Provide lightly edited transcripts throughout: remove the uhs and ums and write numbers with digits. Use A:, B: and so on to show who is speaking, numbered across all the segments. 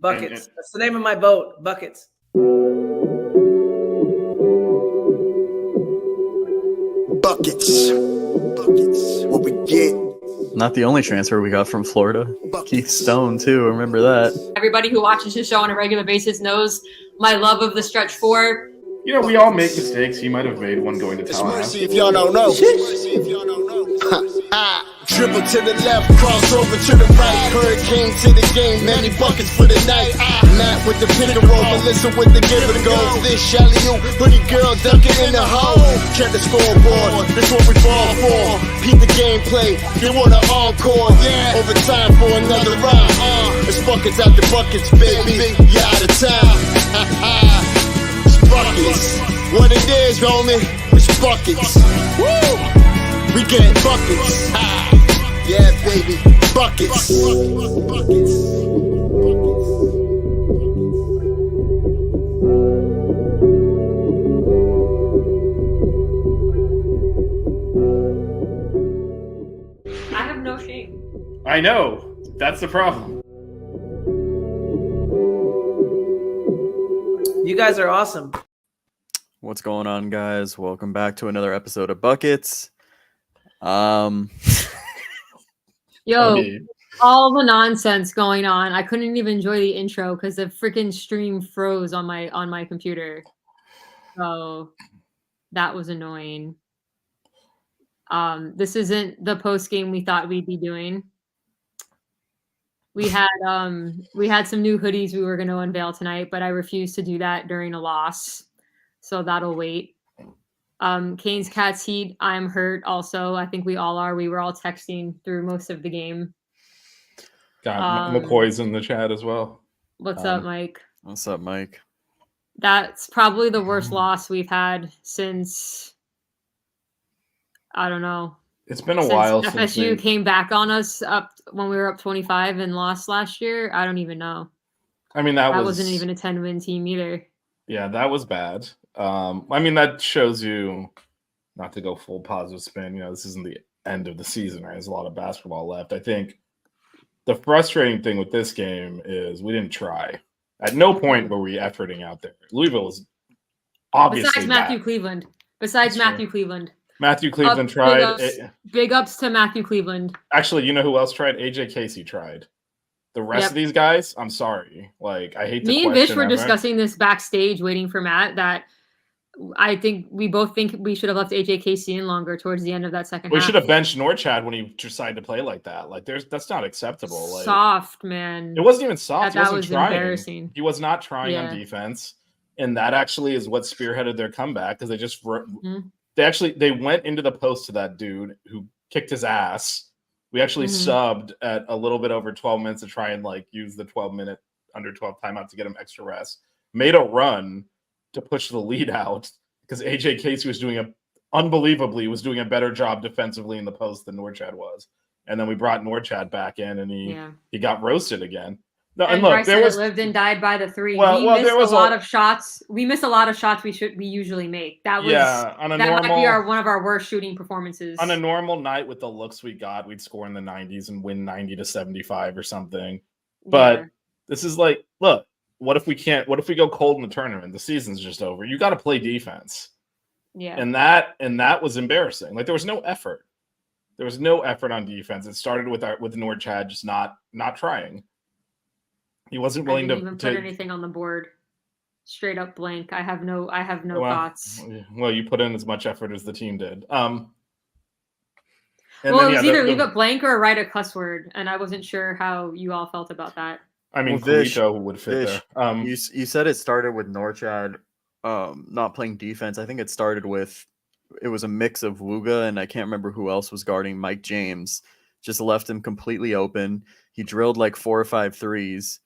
A: Buckets. That's the name of my boat. Buckets.
B: Buckets. What we get.
C: Not the only transfer we got from Florida. Keith Stone, too. Remember that.
D: Everybody who watches his show on a regular basis knows my love of the stretch four.
E: You know, we all make mistakes. He might have made one going to
B: It's
E: Tallahassee.
B: mercy if y'all don't know. Dribble to the left, cross over to the right. Hurricane to the game, many buckets for the night. Matt with the pick and roll, Melissa with the give and goes. This Shally-oo, hoodie girl dunking in the hole. Check the scoreboard, this what we fall for. Beat the gameplay, they want an encore. Yeah, overtime for another round. It's buckets out the buckets, baby. You out of town. It's buckets. What it is, homie, it's buckets. Woo! We get buckets. Yeah, baby, buckets.
D: I have no shame.
E: I know. That's the problem.
A: You guys are awesome.
C: What's going on, guys? Welcome back to another episode of Buckets.
D: Yo, all the nonsense going on. I couldn't even enjoy the intro because the freaking stream froze on my computer. So that was annoying. This isn't the post game we thought we'd be doing. We had some new hoodies we were going to unveil tonight, but I refused to do that during a loss. So that'll wait. Canes Cats Heat, I'm hurt also. I think we all are. We were all texting through most of the game.
E: Got McCoy's in the chat as well.
D: What's up, Mike?
C: What's up, Mike?
D: That's probably the worst loss we've had since, I don't know.
E: It's been a while
D: since
E: since
D: FSU came back on us up when we were up 25 and lost last year. I don't even know.
E: I mean, that
D: wasn't even a 10-win team either.
E: Yeah, that was bad. I mean, that shows you, not to go full positive spin, you know, this isn't the end of the season, right? There's a lot of basketball left. I think the frustrating thing with this game is we didn't try. At no point were we efforting out there. Louisville is obviously
D: Besides Matthew Cleveland.
E: Matthew Cleveland tried.
D: Big ups to Matthew Cleveland.
E: Actually, you know who else tried? AJ Casey tried. The rest of these guys, I'm sorry. Like, I hate to
D: Me and Vish were discussing this backstage waiting for Matt, that I think we both think we should have left AJ Casey in longer towards the end of that second half.
E: We should have benched Norchad when he decided to play like that. Like, that's not acceptable. Like,
D: soft, man.
E: It wasn't even soft.
D: That was trying. Embarrassing.
E: He was not trying on defense. And that actually is what spearheaded their comeback, because they just they went into the post to that dude who kicked his ass. We actually subbed at a little bit over 12 minutes to try and like use the 12-minute under 12 timeout to get him extra rest. Made a run to push the lead out because AJ Casey was doing a better job defensively in the post than Norchad was. And then we brought Norchad back in, and he got roasted again. No, and look, there was
D: lived and died by the three.
E: Well,
D: there was a lot of shots. We missed a lot of shots we usually make. That was might be one of our worst shooting performances.
E: On a normal night with the looks we got, we'd score in the 90s and win 90-75 or something. But this is like, look, what if we go cold in the tournament? The season's just over. You got to play defense.
D: Yeah.
E: And that was embarrassing. Like, there was no effort. There was no effort on defense. It started with Norchad just not trying. He wasn't willing to
D: even put anything on the board. Straight up blank. I have no thoughts.
E: Well, you put in as much effort as the team did.
D: It was either leave it blank or write a cuss word, and I wasn't sure how you all felt about that.
E: I mean, Kalito would fit there.
C: You said it started with Norchad not playing defense. I think it started with, it was a mix of Wuga and I can't remember who else was guarding Mike James. Just left him completely open. He drilled like 4 or 5 threes.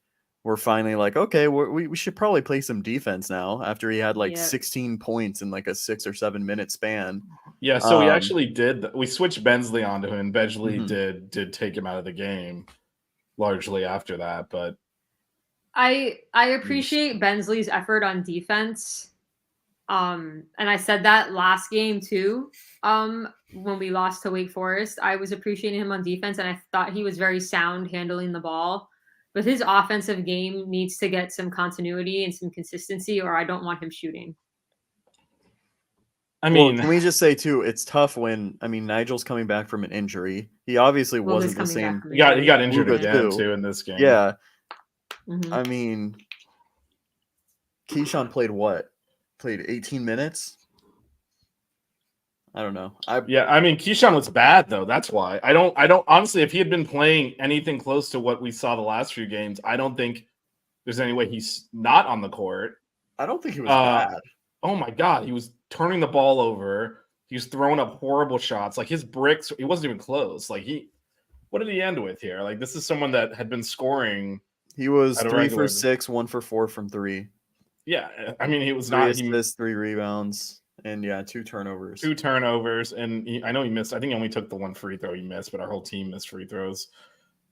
C: We're finally like, okay, we should probably play some defense now, after he had like 16 points in like a 6 or 7 minute span.
E: Yeah, so we actually did. We switched Bensley onto him. And Bensley did take him out of the game largely after that. But
D: I appreciate Bensley's effort on defense. And I said that last game too. When we lost to Wake Forest, I was appreciating him on defense, and I thought he was very sound handling the ball. but his offensive game needs to get some continuity and some consistency, or I don't want him shooting.
E: I mean,
C: can we just say too, it's tough when Nigel's coming back from an injury. He obviously wasn't the same.
E: He got injured
C: Luka
E: again too in this game.
C: Yeah.
D: Mm-hmm.
C: I mean, Keyshawn played 18 minutes. I don't know.
E: Keyshawn was bad though. That's why I don't honestly. If he had been playing anything close to what we saw the last few games, I don't think there's any way he's not on the court.
C: I don't think he was bad.
E: Oh my God, he was turning the ball over. He was throwing up horrible shots. Like his bricks, he wasn't even close. Like what did he end with here? Like this is someone that had been scoring.
C: He was 3 for 6, 1 for 4 from 3.
E: Yeah, I mean he was
C: 3
E: not.
C: He missed 3 rebounds and 2 turnovers.
E: 2 turnovers, and I know he missed. I think he only took the 1 free throw he missed, but our whole team missed free throws.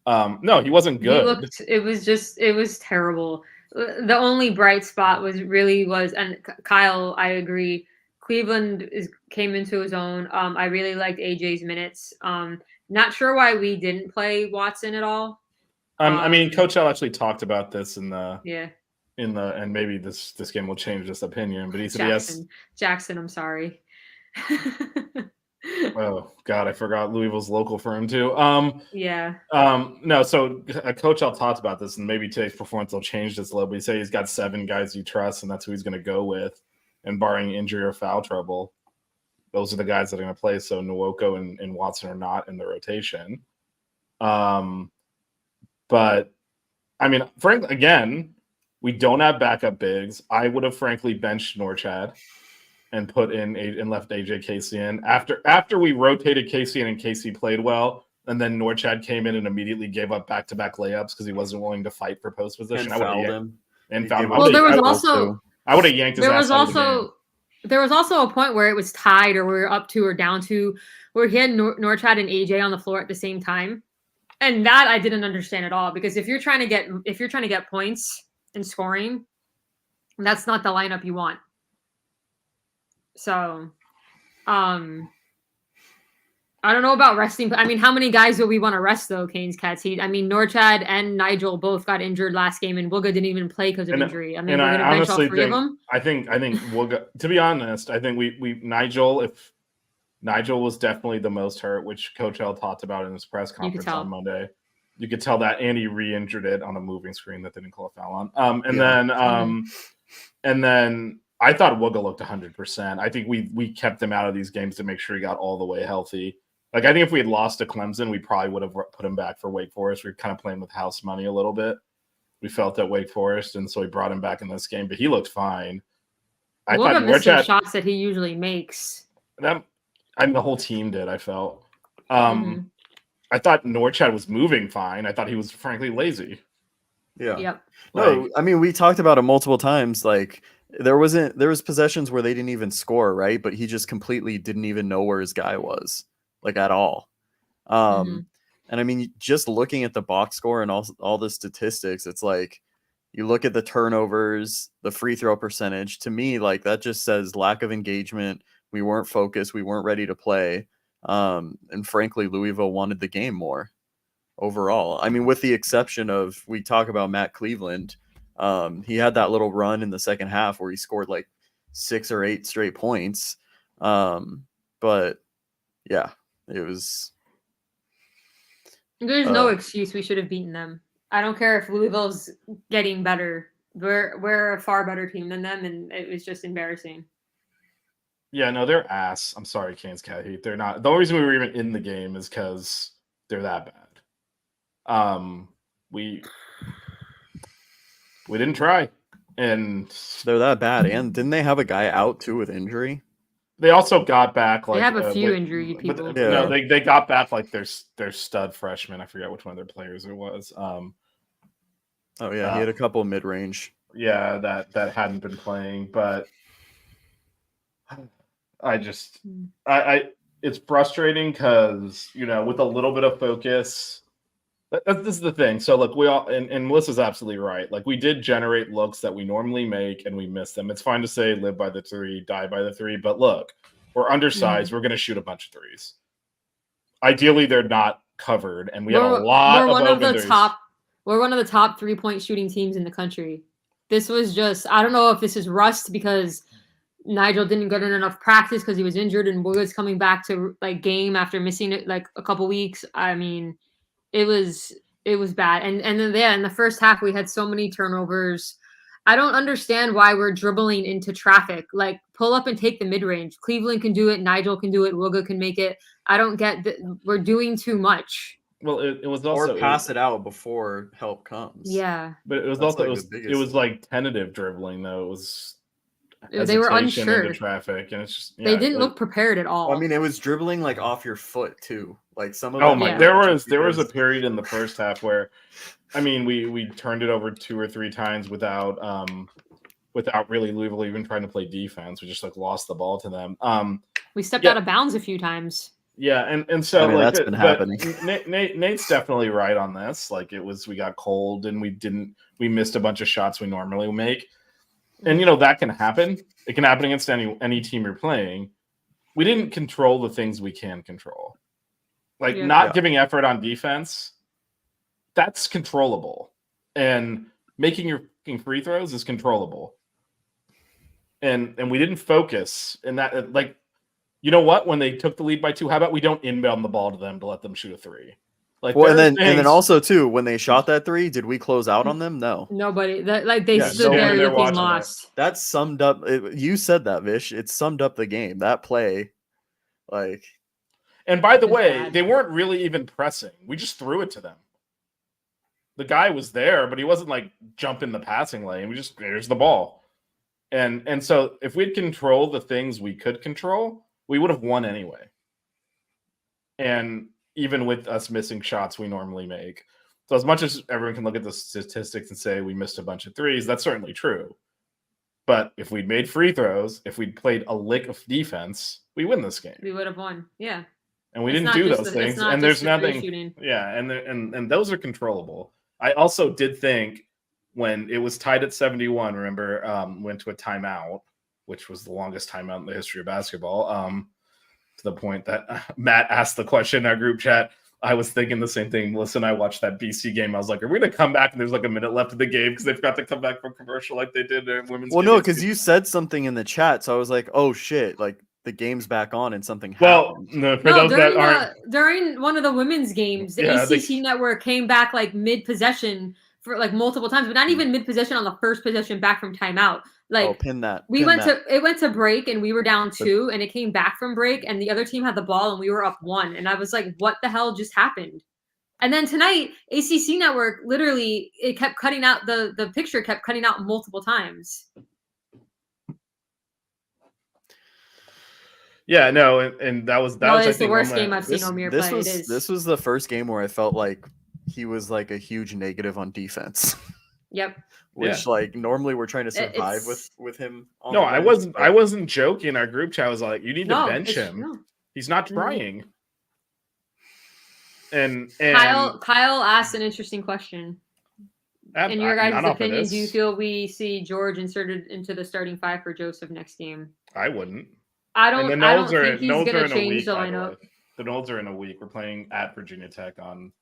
E: No, he wasn't good.
D: It was terrible. The only bright spot was, and Kyle, I agree. Cleveland came into his own. I really liked AJ's minutes. Not sure why we didn't play Watson at all.
E: I mean, Coach L actually talked about this and maybe this game will change this opinion, but he said
D: Jackson, I'm sorry.
E: Oh God, I forgot Louisville's local for him too. No, so Coach L talked about this, and maybe today's performance will change this a little. But he said he's got 7 guys you trust, and that's who he's going to go with. And barring injury or foul trouble, those are the guys that are going to play. So Nwoko and Watson are not in the rotation. But I mean, frankly, again, we don't have backup bigs. I would have frankly benched Norchad and put in and left AJ Casey in after we rotated Casey in and Casey played well, and then Norchad came in and immediately gave up back-to-back layups because he wasn't willing to fight for post position.
C: And fouled him.
D: Well, there was also
E: I would have yanked his ass out of the game.
D: There was also a point where it was tied, or we were up 2 or down 2, where he had Norchad and AJ on the floor at the same time, and that I didn't understand at all. Because if you're trying to get points and scoring, that's not the lineup you want. So, I don't know about resting. I mean, how many guys do we want to rest though, Canes Cats? Norchad and Nigel both got injured last game, and Wooga didn't even play because of injury. I mean, we're going to bench all 3 of them.
E: I think Wooga. To be honest, I think if Nigel was definitely the most hurt, which Coach L talked about in his press conference on Monday. You could tell that, and he re-injured it on a moving screen that they didn't call a foul on. And then I thought Wooga looked 100%. I think we kept him out of these games to make sure he got all the way healthy. Like, I think if we had lost to Clemson, we probably would have put him back for Wake Forest. We were kind of playing with house money a little bit. We felt at Wake Forest, and so we brought him back in this game. But he looked fine. I thought
D: missed some shots that he usually makes.
E: The whole team did, I felt. I thought Norchad was moving fine. I thought he was frankly lazy.
C: Yeah.
D: Yep.
C: No, I mean, we talked about it multiple times. Like, there was possessions where they didn't even score, right? But he just completely didn't even know where his guy was, like, at all. And I mean, just looking at the box score and all the statistics, it's like you look at the turnovers, the free throw percentage. To me, like, that just says lack of engagement. We weren't focused. We weren't ready to play. And frankly, Louisville wanted the game more overall. I mean, with the exception of, we talk about Matt Cleveland. He had that little run in the second half where he scored like 6 or 8 straight points. But yeah, it was.
D: There's no excuse. We should have beaten them. I don't care if Louisville's getting better. We're a far better team than them, and it was just embarrassing.
E: Yeah, no, they're ass. I'm sorry, Canes Cat Heat. They're not. The only reason we were even in the game is because they're that bad. We didn't try, and
C: they're that bad. And didn't they have a guy out too with injury?
E: They also got back
D: they have a few injury people.
E: No, they got back like their stud freshman. I forget which one of their players it was.
C: Oh yeah, he had a couple mid-range.
E: Yeah, that hadn't been playing, but it's frustrating because, with a little bit of focus. This is the thing. So look, we all and Melissa's absolutely right. Like, we did generate looks that we normally make and we missed them. It's fine to say live by the 3, die by the 3, but look, we're undersized. We're going to shoot a bunch of threes. Ideally, they're not covered, and we had a lot of open threes.
D: We're one of the top 3-point shooting teams in the country. This was just, I don't know if this is rust because Nigel didn't get in enough practice because he was injured and Wood's coming back to like game after missing it like a couple weeks. I mean, it was bad. And then in the first half we had so many turnovers. I don't understand why we're dribbling into traffic. Like, pull up and take the mid-range. Cleveland can do it. Nigel can do it. Wooga can make it. I don't get that. We're doing too much.
E: Well, it was also
C: or pass it out before help comes.
D: Yeah,
E: but it was
C: That's
E: also
C: like
E: it was like tentative dribbling though. It was
D: they were
E: hesitation
D: unsure.
E: into traffic, and it's just
D: They didn't look prepared at all.
C: I mean, it was dribbling like off your foot too. Like some of
E: Oh
C: them,
E: my!
D: Yeah.
E: There was a period in the first half where, I mean, we turned it over 2 or 3 times without really Louisville even trying to play defense. We just like lost the ball to them.
D: We stepped out of bounds a few times.
E: Yeah, and so
C: I mean,
E: like
C: that's been happening.
E: Nate's definitely right on this. Like we got cold and we missed a bunch of shots we normally make. And that can happen. It can happen against any team you're playing. We didn't control the things we can control. Like not giving effort on defense, that's controllable. And making your free throws is controllable. And we didn't focus in that. Like, you know what? When they took the lead by 2, how about we don't inbound the ball to them to let them shoot a 3? Like,
C: well, and then also too, when they shot that 3, did we close out on them? No.
D: Nobody. They
E: Yeah,
D: stood there
E: they're
D: looking
E: watching
D: lost.
C: That summed up. You said that, Vish. It summed up the game. That play, like.
E: And by the
D: It's
E: way,
D: bad.
E: they weren't really even pressing. We just threw it to them. The guy was there, but he wasn't like jumping the passing lane. We just, there's the ball. And so if we'd control the things we could control, we would have won anyway. And even with us missing shots we normally make. So as much as everyone can look at the statistics and say we missed a bunch of threes, that's certainly true. But if we'd made free throws, if we'd played a lick of defense, we win this game.
D: We would have won. Yeah.
E: And we
D: It's
E: didn't
D: not
E: do
D: just
E: those
D: the- it's
E: things.
D: not
E: And
D: just
E: there's
D: the free
E: nothing.
D: shooting.
E: Yeah, and those are controllable. I also did think when it was tied at 71, remember, went to a timeout, which was the longest timeout in the history of basketball. To the point that Matt asked the question in our group chat. I was thinking the same thing. Melissa and I watched that BC game. I was like, are we going to come back? And there's like a minute left of the game because they've got to come back from commercial like they did in women's.
C: Well, no, because you said something in the chat, so I was like, oh shit, like the game's back on and something happened.
E: No, for those that aren't.
D: During one of the women's games, the ACC network came back like mid-possession for like multiple times, but not even mid-possession on the first possession back from timeout. Like,
C: pin that.
D: It went to break and we were down 2 and it came back from break and the other team had the ball and we were up 1. And I was like, what the hell just happened? And then tonight, ACC network, literally, it kept cutting out, the picture kept cutting out multiple times.
E: Yeah, no, and that was I
D: it's the
E: think,
D: worst game I've seen Omir play.
C: This was the first game where I felt like he was like a huge negative on defense.
D: Yep.
C: Which like normally we're trying to survive with him.
E: No, I wasn't joking. Our group chat was like, you need to bench him.
D: No.
E: He's not trying. And
D: Kyle asked an interesting question. In your guys' opinion, do you feel we see George inserted into the starting 5 for Joseph next game?
E: I wouldn't.
D: I don't think he's going to change the lineup.
E: The Knolls are in a week. We're playing at Virginia Tech on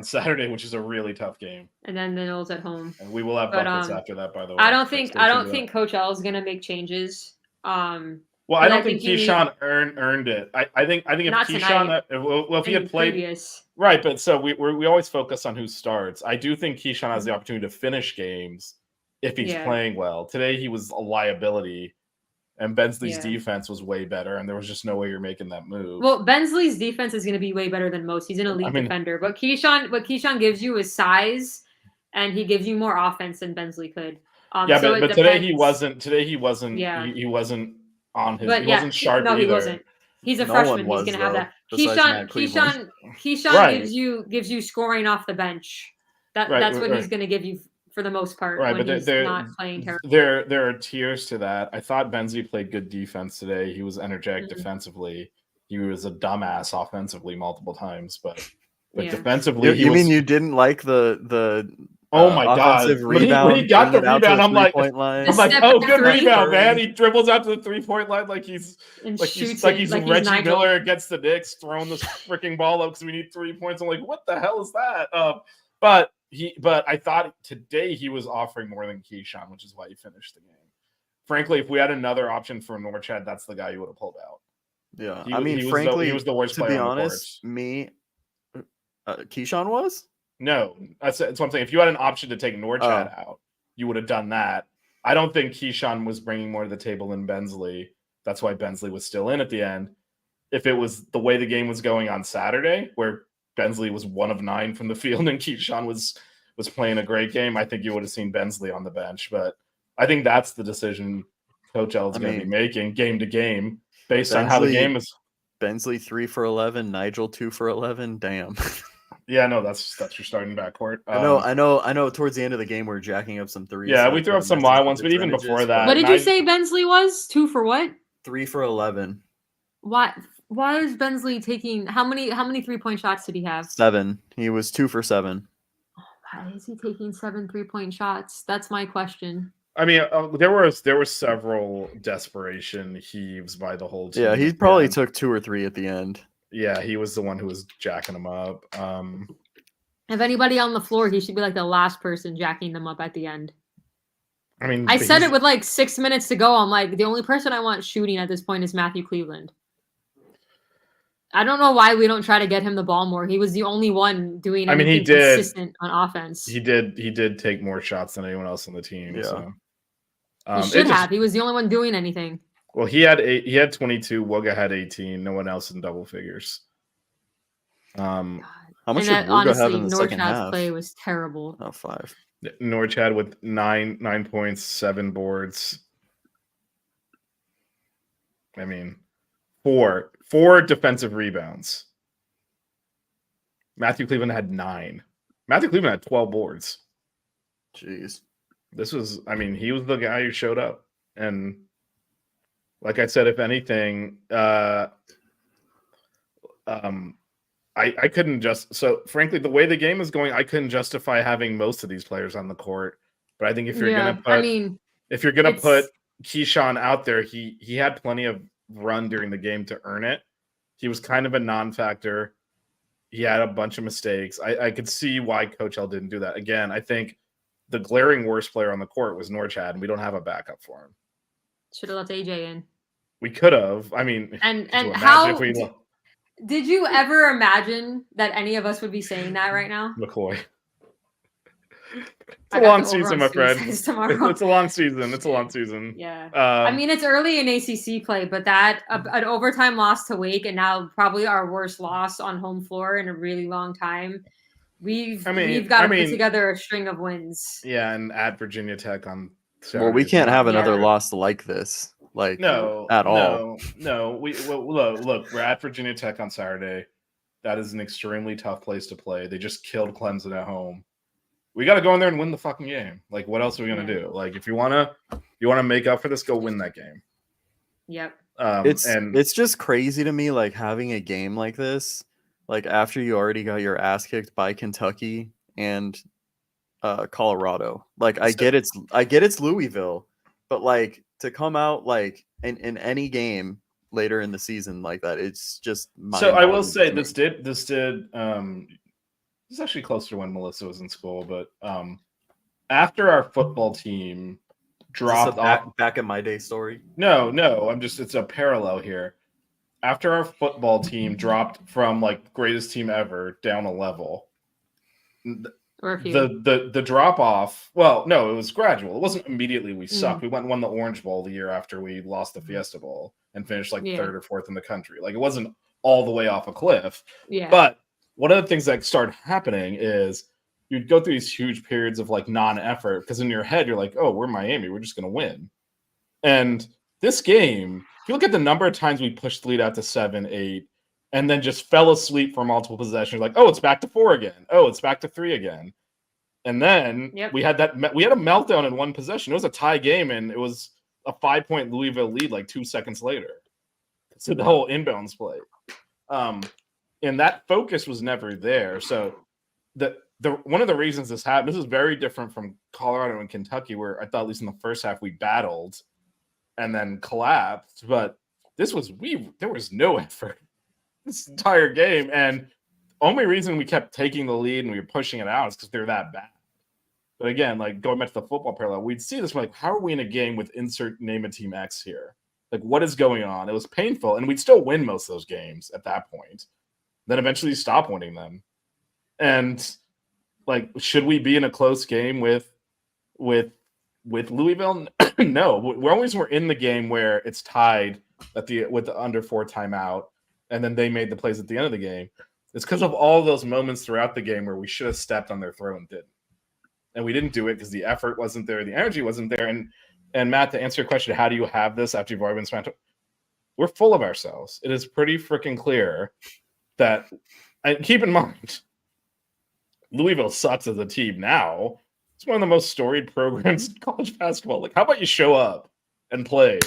E: Saturday, which is a really tough game.
D: And then the Knolls at home.
E: And we will have buckets after that, by the way.
D: I don't think Coach L is going to make changes.
E: Well, I don't think Keyshawn earned it. I think if Keyshawn, if he had played right, but so we always focus on who starts. I do think Keyshawn has the opportunity to finish games if he's playing well. Today he was a liability, and Bensley's defense was way better, and there was just no way you're making that move.
D: Well, Bensley's defense is going to be way better than most. He's an elite defender, but what Keyshawn gives you is size, and he gives you more offense than Bensley could.
E: But today he wasn't. He wasn't on his.
D: But
E: he wasn't sharp either.
D: He wasn't. He's a freshman. He's going to have that. Keyshawn gives you scoring off the bench. That's what he's going to give you for the most part.
E: Right,
D: when
E: but
D: he's not playing terrible.
E: There are tiers to that. I thought Bensley played good defense today. He was energetic defensively. He was a dumbass offensively multiple times, but defensively,
C: you didn't like the
E: oh my god!
C: Rebound,
E: when he got the rebound, I'm like, oh, good rebound, man! He dribbles out to the 3-point line like he's Reggie Miller against the Knicks, throwing this freaking ball up because we need 3 points. I'm like, what the hell is that? But But I thought today he was offering more than Keyshawn, which is why he finished the game. Frankly, if we had another option for Norchad, that's the guy you would have pulled out.
C: Yeah,
E: Frankly, he was the worst
C: to
E: player
C: be
E: on the
C: honest, Keyshawn was?
E: No, that's what I'm saying. If you had an option to take Norchad out, you would have done that. I don't think Keyshawn was bringing more to the table than Bensley. That's why Bensley was still in at the end. If it was the way the game was going on Saturday, where Bensley was 1 of 9 from the field and Keyshawn was playing a great game, I think you would have seen Bensley on the bench. But I think that's the decision Coach L is going to be making game to game based on how the game is.
C: Bensley 3 for 11, Nigel 2 for 11. Damn.
E: Yeah, no, that's your starting backcourt.
C: I know. Towards the end of the game, we're jacking up some threes.
E: Yeah, we threw up some wild ones, but even before that,
D: what did you say Bensley was? 2 for what?
C: 3 for 11.
D: Why is Bensley taking how many 3-point shots did he have?
C: 7. He was 2 for 7.
D: Why is he taking 7 3-point shots? That's my question.
E: I mean, there were several desperation heaves by the whole team.
C: Yeah, he probably took 2 or 3 at the end.
E: Yeah, he was the one who was jacking them up.
D: If anybody on the floor, he should be like the last person jacking them up at the end.
E: I mean,
D: I said it with like 6 minutes to go. I'm like, the only person I want shooting at this point is Matthew Cleveland. I don't know why we don't try to get him the ball more. He was the only one doing anything consistent on offense.
E: He did take more shots than anyone else on the team.
C: Yeah.
E: So.
D: He should have. He was the only one doing anything.
E: Well, he had 22. Wooga had 18. No one else in double figures.
C: How much did Wooga have in the second half?
D: Play was terrible.
C: 5.
E: Norchad with 9 points, 7 boards. I mean, 4 defensive rebounds. Matthew Cleveland had 9. Matthew Cleveland had 12 boards.
C: Jeez.
E: He was the guy who showed up. And like I said, if anything, I couldn't frankly, the way the game is going, I couldn't justify having most of these players on the court. But I think if you're gonna put Keyshawn out there, he had plenty of run during the game to earn it. He was kind of a non-factor. He had a bunch of mistakes. I could see why Coach L didn't do that. Again, I think the glaring worst player on the court was Norchad, and we don't have a backup for him.
D: Should have left AJ in.
E: We could have. I mean,
D: and how did you ever imagine that any of us would be saying that right now?
E: McCoy. It's a long season, my friend. It's a long season.
D: Yeah. I mean, it's early in ACC play, but an overtime loss to Wake, and now probably our worst loss on home floor in a really long time. We've got to put together a string of wins.
E: Yeah, and at Virginia Tech on Saturday.
C: Well, we can't have another loss like this. At all.
E: No. Look, we're at Virginia Tech on Saturday. That is an extremely tough place to play. They just killed Clemson at home. We got to go in there and win the fucking game. Like, what else are we gonna do? Like, if you wanna make up for this, go win that game.
D: Yep.
C: It's just crazy to me, like having a game like this, like after you already got your ass kicked by Kentucky and Colorado. Like, I get it's Louisville, but like to come out like in any game later in the season like that, it's just
E: so. I will say this did. This is actually closer to when Melissa was in school, but after our football team dropped off,
C: back in my day story.
E: No, it's a parallel here. After our football team dropped from like greatest team ever down a level, the drop off. Well, no, it was gradual. It wasn't immediately we sucked. We went and won the Orange Bowl the year after we lost the Fiesta Bowl and finished like 3rd or 4th in the country. Like, it wasn't all the way off a cliff.
D: Yeah,
E: but one of the things that started happening is you'd go through these huge periods of like non-effort because in your head you're like, oh, we're Miami, we're just going to win. And this game, if you look at the number of times we pushed the lead out to 7, 8, and then just fell asleep for multiple possessions, like, oh, it's back to 4 again. Oh, it's back to 3 again. And then we had a meltdown in one possession. It was a tie game, and it was a 5-point Louisville lead like 2 seconds later. So the whole inbounds play. And that focus was never there. So the one of the reasons this happened, this is very different from Colorado and Kentucky, where I thought at least in the first half we battled and then collapsed. But this was there was no effort this entire game. And only reason we kept taking the lead and we were pushing it out is because they're that bad. But again, like going back to the football parallel, we'd see this. We're like, how are we in a game with insert name a team X here? Like, what is going on? It was painful, and we'd still win most of those games at that point. Then eventually stop winning them. And like, should we be in a close game with Louisville? No, we're in the game where it's tied with the under 4 timeout, and then they made the plays at the end of the game. It's because of all those moments throughout the game where we should have stepped on their throat and didn't. And we didn't do it because the effort wasn't there, the energy wasn't there. And Matt, to answer your question, how do you have this after you've already been smacked? We're full of ourselves. It is pretty freaking clear that, and keep in mind, Louisville sucks as a team now. It's one of the most storied programs in college basketball. Like, how about you show up and play?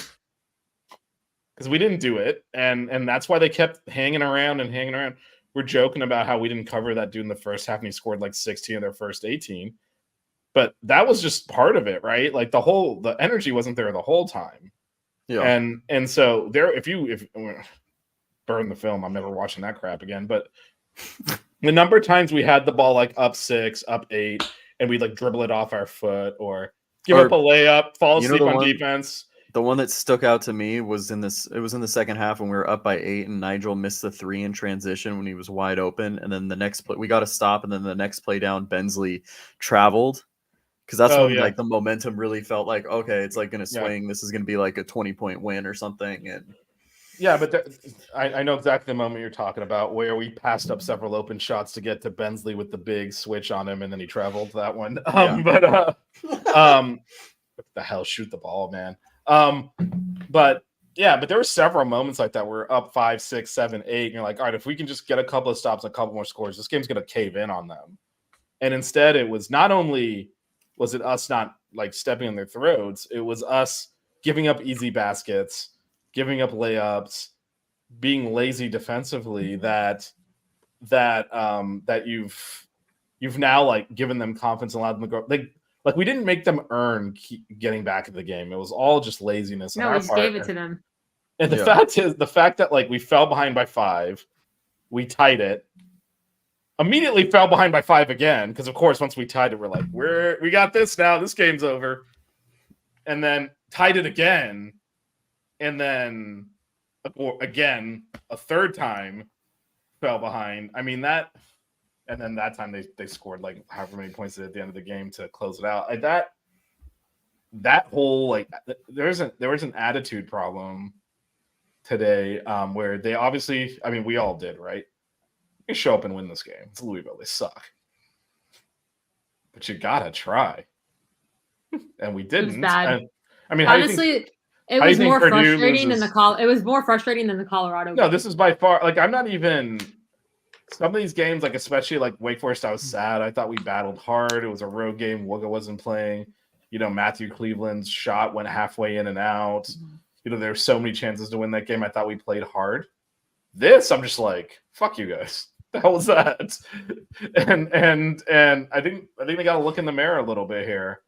E: Because we didn't do it, and that's why they kept hanging around. We're joking about how we didn't cover that dude in the first half, and he scored like 16 of their first 18. But that was just part of it, right? Like the energy wasn't there the whole time. Yeah. And so there, if burn the film, I'm never watching that crap again. But the number of times we had the ball like up 6, up 8, and we'd like dribble it off our foot or give up a layup, fall asleep on defense.
C: The one that stuck out to me was in the second half when we were up by 8 and Nigel missed the 3 in transition when he was wide open. And then the next play, we got to stop. And then the next play down, Bensley traveled. Because that's when like the momentum really felt like, okay, it's like going to swing. Yeah. This is going to be like a 20-point win or something. And
E: yeah, but I know exactly the moment you're talking about where we passed up several open shots to get to Bensley with the big switch on him, and then he traveled that one. What the hell? Shoot the ball, man. But there were several moments like that. We're up 5, 6, 7, 8, and you're like, all right, if we can just get a couple of stops, a couple more scores, this game's going to cave in on them. And instead, it was not only was it us not like stepping on their throats, it was us giving up easy baskets, giving up layups, being lazy defensively that you've now like given them confidence and allowed them to go. Like we didn't make them earn getting back in the game. It was all just laziness.
D: No, we just gave it to them.
E: And the fact that like we fell behind by 5, we tied it, immediately fell behind by 5 again, because of course once we tied it, we're like, we got this now. This game's over. And then tied it again, and then again a third time fell behind. I mean that, and then that time they scored like however many points at the end of the game to close it out. Like that whole like there was an attitude problem today where they obviously, I mean we all did, right? You show up and win this game. It's Louisville. They suck. But you gotta try. And we didn't.
D: It was bad.
E: And, I mean,
D: honestly, it was more frustrating than it was more frustrating than the Colorado game.
E: No, this is by far like I'm not even some of these games, like especially like Wake Forest, I was sad. I thought we battled hard. It was a road game. Wooga wasn't playing. You know, Matthew Cleveland's shot went halfway in and out. Mm-hmm. You know, there's so many chances to win that game. I thought we played hard. This, I'm just like, fuck you guys. The hell was that? And I think they got to look in the mirror a little bit here,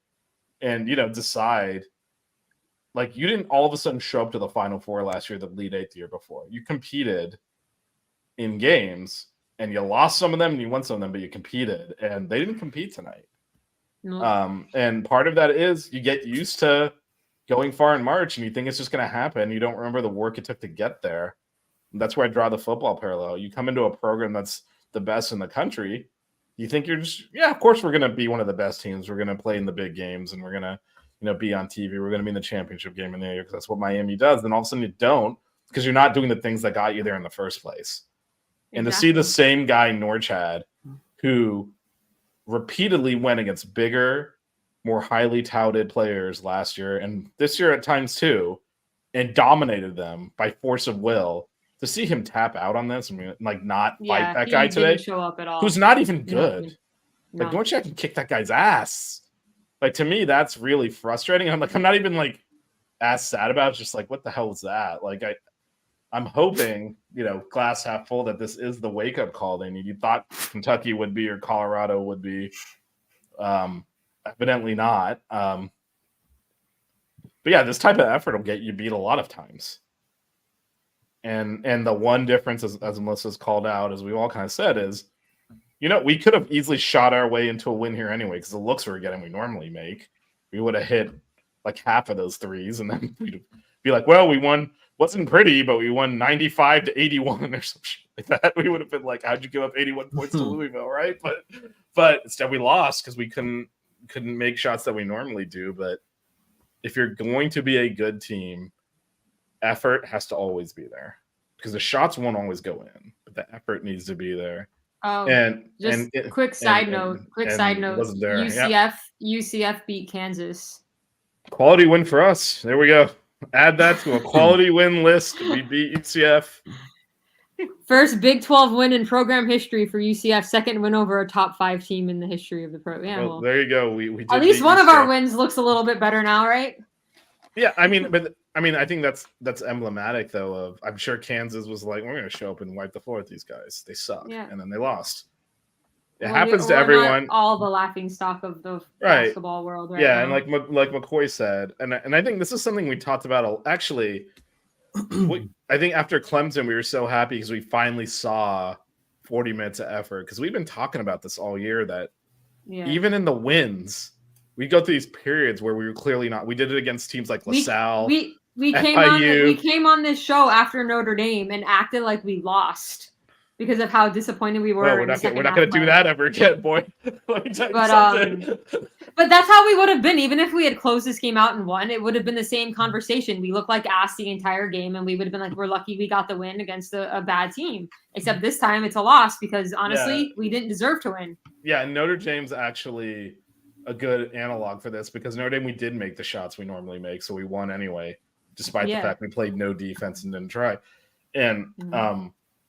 E: and decide. Like, you didn't all of a sudden show up to the Final Four last year, the Elite Eight the year before. You competed in games, and you lost some of them, and you won some of them, but you competed, and they didn't compete tonight. No. And part of that is you get used to going far in March, and you think it's just going to happen. You don't remember the work it took to get there. That's where I draw the football parallel. You come into a program that's the best in the country. You think you're just, of course we're going to be one of the best teams. We're going to play in the big games, and we're going to, be on TV. We're going to be in the championship game in the year because that's what Miami does. Then all of a sudden you don't, because you're not doing the things that got you there in the first place. Exactly. And to see the same guy, Norchad, who repeatedly went against bigger, more highly touted players last year, and this year at times too, and dominated them by force of will. To see him tap out on this, I mean, like not fight that guy today,
D: show up at all.
E: Who's not even good.
D: No.
E: Like, Norchad can kick that guy's ass. Like, to me, that's really frustrating. I'm not even like as sad about it. It's just like, what the hell is that? Like, I'm hoping, glass half full, that this is the wake up call they need. You thought Kentucky would be or Colorado would be, evidently not. But yeah, this type of effort will get you beat a lot of times. And the one difference, as Melissa's called out, as we all kind of said, is we could have easily shot our way into a win here anyway, because the looks we're getting we normally make. We would have hit like half of those threes, and then we'd be like, well, we won. Wasn't pretty, but we won 95-81 or some shit like that. We would have been like, how'd you give up 81 points to Louisville, right? But instead we lost because we couldn't make shots that we normally do. But if you're going to be a good team, effort has to always be there, because the shots won't always go in, but the effort needs to be there.
D: Quick side note. UCF beat Kansas.
E: Quality win for us. There we go. Add that to a quality win list. We beat UCF.
D: First Big 12 win in program history for UCF. Second win over a top 5 team in the history of the program.
E: Well, there you go. We did
D: at least one of our wins looks a little bit better now, right?
E: Yeah, I think that's emblematic though. Of I'm sure Kansas was like, we're going to show up and wipe the floor with these guys. They suck, and then they lost. It happens to everyone.
D: Not all the laughing stock of the basketball world, right?
E: Yeah,
D: now.
E: and like McCoy said, and I think this is something we talked about. Actually, I think after Clemson, we were so happy because we finally saw 40 minutes of effort. Because we've been talking about this all year that even in the wins, we go through these periods where we were clearly not. We did it against teams like LaSalle.
D: We came on this show after Notre Dame and acted like we lost because of how disappointed we were.
E: Well, we're not going to do that ever again, boy. Let me tell you something.
D: But that's how we would have been. Even if we had closed this game out and won, it would have been the same conversation. We looked like ass the entire game, and we would have been like, we're lucky we got the win against a bad team. Except this time it's a loss because, honestly, we didn't deserve to win.
E: Yeah, and Notre Dame's actually a good analog for this because Notre Dame, we did make the shots we normally make, so we won anyway, despite the fact we played no defense and didn't try. And,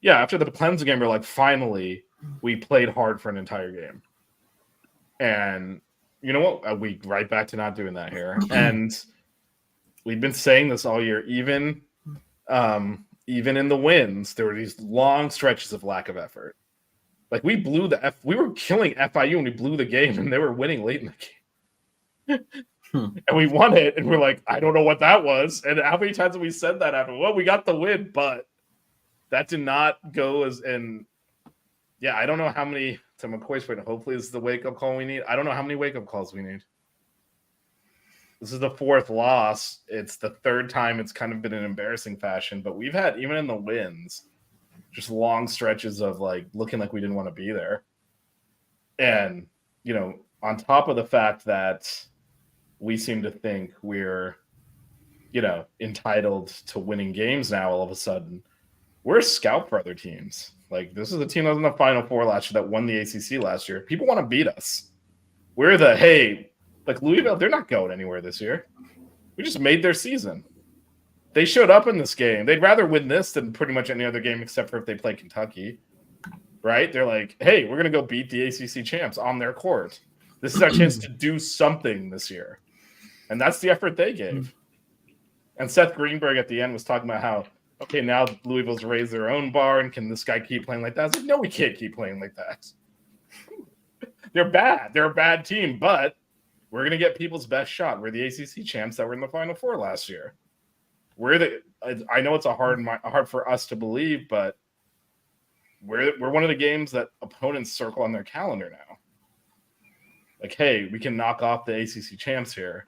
E: after the Clemson game, we're like, finally, we played hard for an entire game. And you know what? We right back to not doing that here. And we've been saying this all year. Even in the wins, there were these long stretches of lack of effort. Like we were killing FIU and we blew the game, and they were winning late in the game. And we won it, and we're like, I don't know what that was. And how many times have we said that after? Well, we got the win, but that did not go as in. Yeah, I don't know how many. To McCoy's point, hopefully this is the wake-up call we need. I don't know how many wake-up calls we need. This is the 4th loss. It's the 3rd time it's kind of been an embarrassing fashion, but we've had, even in the wins, just long stretches of like looking like we didn't want to be there. And, on top of the fact that we seem to think we're, entitled to winning games now all of a sudden, we're a scout for other teams. Like, this is a team that was in the Final Four last year that won the ACC last year. People want to beat us. We're like Louisville, they're not going anywhere this year. We just made their season. They showed up in this game. They'd rather win this than pretty much any other game except for if they play Kentucky, right? They're like, hey, we're going to go beat the ACC champs on their court. This is our chance to do something this year. And that's the effort they gave. And Seth Greenberg at the end was talking about how, okay, now Louisville's raised their own bar, and can this guy keep playing like that? I was like, no, we can't keep playing like that. They're bad. They're a bad team, but we're going to get people's best shot. We're the ACC champs that were in the Final Four last year. I know it's hard for us to believe, but we're one of the games that opponents circle on their calendar now. Like, hey, we can knock off the ACC champs here.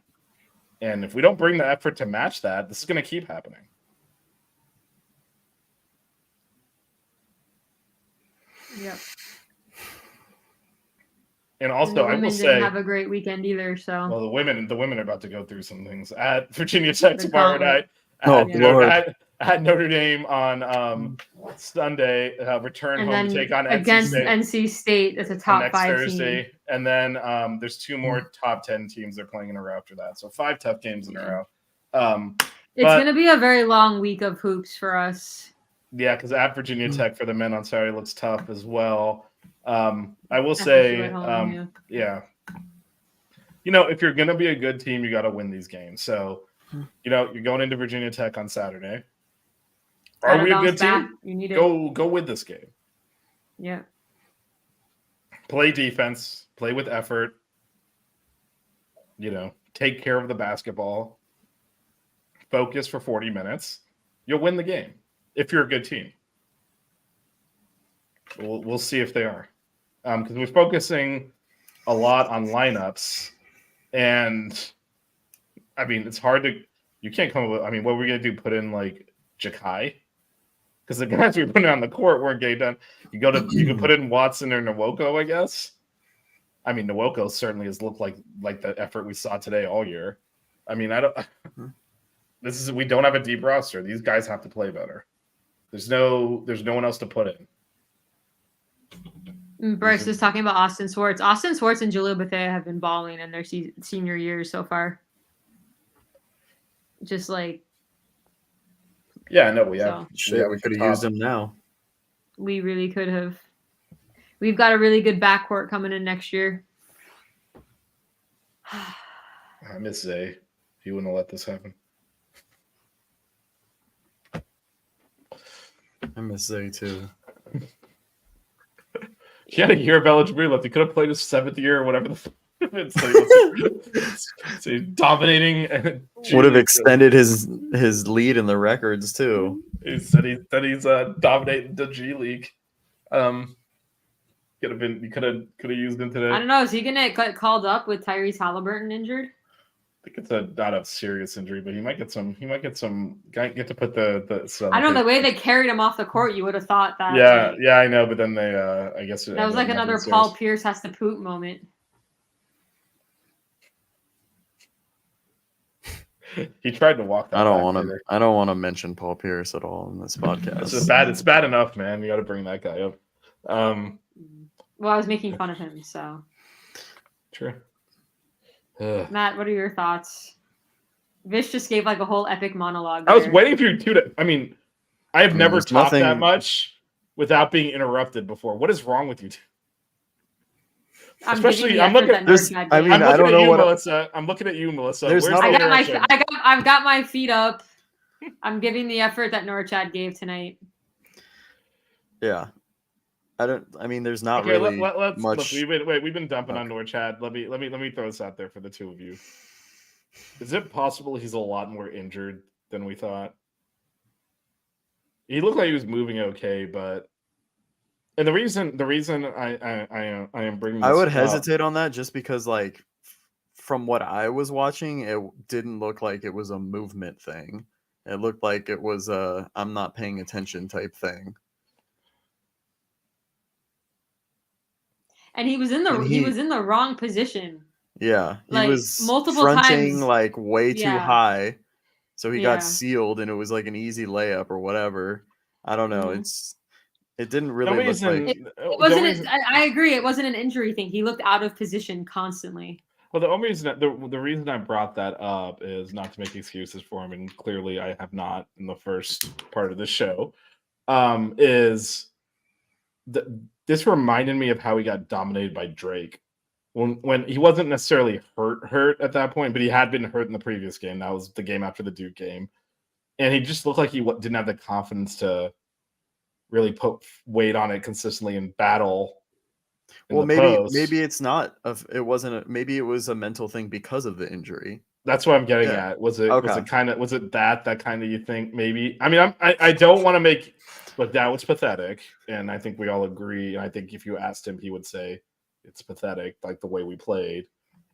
E: And if we don't bring the effort to match that, this is going to keep happening.
D: Yep.
E: And also, I will say,
D: didn't have a great weekend either. So,
E: well, the women are about to go through some things at Virginia Tech tomorrow night. I had Notre Dame on Sunday, return home to take on
D: against NC State. It's a top
E: next
D: 5
E: Thursday,
D: team.
E: and then there's 2 more top 10 teams they're playing in a row after that. So 5 tough games in a row.
D: It's going to be a very long week of hoops for us.
E: Yeah, because at Virginia Tech for the men on Saturday looks tough as well. I will say, if you're going to be a good team, you got to win these games. So, you're going into Virginia Tech on Saturday. Are we a good team? Go win this game.
D: Yeah.
E: Play defense. Play with effort. Take care of the basketball. Focus for 40 minutes. You'll win the game if you're a good team. We'll see if they are. because we're focusing a lot on lineups, and I mean it's hard to. You can't come up with. I mean, what we're gonna do? Put in like Jakai, because the guys we were putting on the court weren't getting done. You can put in Watson or Nwoko, I guess. I mean, Nwoko certainly has looked like the effort we saw today all year. I mean, I don't. We don't have a deep roster. These guys have to play better. There's no one else to put in.
D: Bryce was talking about Austin Swartz. Austin Swartz and Jalil Bethea have been balling in their senior years so far. Just like.
E: Yeah, no, we have.
C: Yeah, we could have used him now.
D: We really could have. We've got a really good backcourt coming in next year.
E: I miss Zay. He wouldn't have let this happen.
C: I miss Zay too.
E: He had a year of eligibility left. He could have played his 7th year or whatever. So dominating.
C: Would have extended his lead in the records too.
E: He said he's dominating the G League. Could have been. You could have used him today.
D: I don't know. Is he gonna get called up with Tyrese Halliburton injured?
E: I think it's not a serious injury, but he might get some. Get to put the.
D: I don't know the way they carried him off the court. You would have thought that.
E: Yeah, I know. But then they, I guess
D: that was like another Paul Pierce has to poop moment.
E: He tried to walk.
C: I don't want to mention Paul Pierce at all in this podcast.
E: It's bad enough, man. You got to bring that guy up.
D: Well, I was making fun of him, so.
E: True.
D: Matt, what are your thoughts? Vish just gave like a whole epic monologue there.
E: I was waiting for you two to. I mean, I have never talked that much without being interrupted before. What is wrong with you two? Especially, I'm looking at. I don't know what Melissa. I'm looking at you, Melissa.
D: I've got my feet up. I'm giving the effort that Norchad gave tonight.
C: Yeah. There's not really much.
E: We've been dumping on Norchad. Let me throw this out there for the two of you. Is it possible he's a lot more injured than we thought? He looked like he was moving okay, but and the reason I am bringing this
C: I would
E: up,
C: hesitate on that just because like from what I was watching, it didn't look like it was a movement thing. It looked like it was a I'm not paying attention type thing.
D: And he was in the wrong position.
C: Yeah, he was
D: multiple
C: fronting
D: times,
C: like way too high, so he got sealed, and it was like an easy layup or whatever. I don't know. It didn't really look like
D: it wasn't. I agree. It wasn't an injury thing. He looked out of position constantly.
E: Well, the only reason the reason I brought that up is not to make excuses for him, and clearly I have not in the first part of the show. This reminded me of how he got dominated by Drake when he wasn't necessarily hurt at that point, but he had been hurt in the previous game. That was the game after the Duke game, and he just looked like he didn't have the confidence to really put weight on it consistently and battle.
C: Well, maybe it's not. Maybe it was a mental thing because of the injury.
E: That's what I'm getting at. Was it that kind of you think maybe? I mean, I don't want to make. Look, that was pathetic, and I think we all agree. And I think if you asked him, he would say it's pathetic, like the way we played.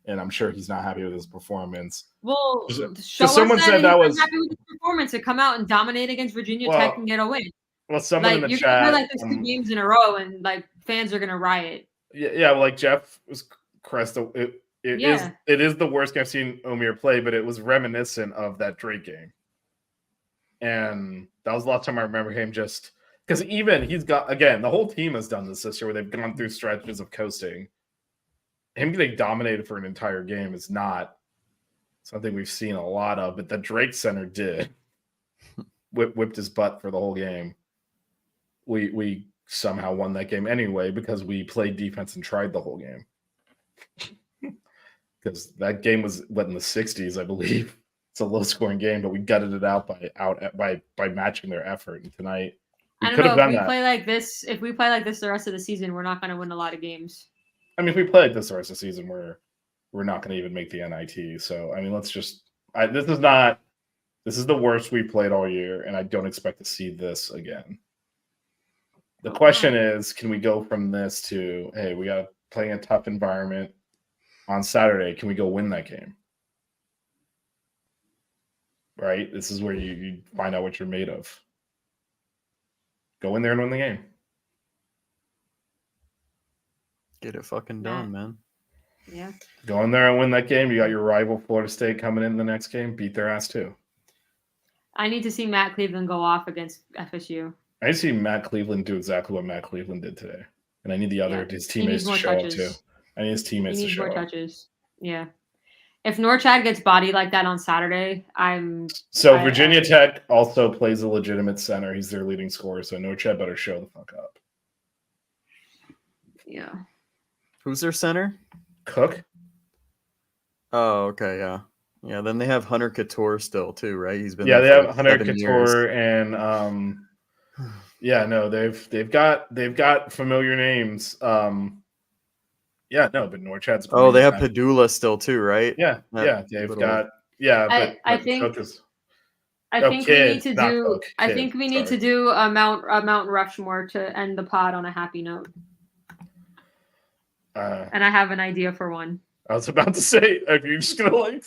E: And I'm sure he's not happy with his performance.
D: Well,
E: someone said that was
D: happy with his performance to come out and dominate against Virginia Tech and get a win.
E: Well, someone in the
D: you're
E: chat,
D: gonna play like this 2 games in a row, and like fans are gonna riot.
E: Yeah. Well, like Jeff was crest. It is the worst game I've seen Omier play, but it was reminiscent of that Drake game. And that was the last time I remember him just because he's got, again, the whole team has done this year where they've gone through stretches of coasting. Him getting dominated for an entire game is not something we've seen a lot of, but the Drake Center did. Whipped his butt for the whole game. We somehow won that game anyway because we played defense and tried the whole game. Because that game was in the 60s, I believe. It's a low-scoring game, but we gutted it out by matching their effort. And tonight,
D: I don't know if we play like this. If we play like this the rest of the season, we're not going to win a lot of games.
E: I mean, if we play like this the rest of the season, we're not going to even make the NIT. So I mean, let's just. This is the worst we played all year, and I don't expect to see this again. The question is, can we go from this to, hey, we got to play in a tough environment on Saturday. Can we go win that game? Right? This is where you find out what you're made of. Go in there and win the game.
C: Get it fucking done, man.
D: Yeah.
E: Go in there and win that game. You got your rival Florida State coming in the next game. Beat their ass too.
D: I need to see Matt Cleveland go off against FSU.
E: I need to see Matt Cleveland do exactly what Matt Cleveland did today. And I need his teammates to show up too. I need his teammates to show up. He needs more touches.
D: Yeah. If Norchad gets bodied like that on Saturday,
E: Virginia Tech also plays a legitimate center. He's their leading scorer, so Norchad better show the fuck up.
D: Yeah.
C: Who's their center?
E: Cook.
C: Oh, okay, yeah. Yeah, then they have Hunter Couture still too, right? He's been
E: they
C: there
E: have Hunter Couture and they've got familiar names. But Norchad's
C: great. Oh, they have Padula still too, right?
E: Yeah, they've got I think
D: we need to do a Mount Rushmore to end the pod on a happy note. And I have an idea for one.
E: I was about to say, are you just gonna like?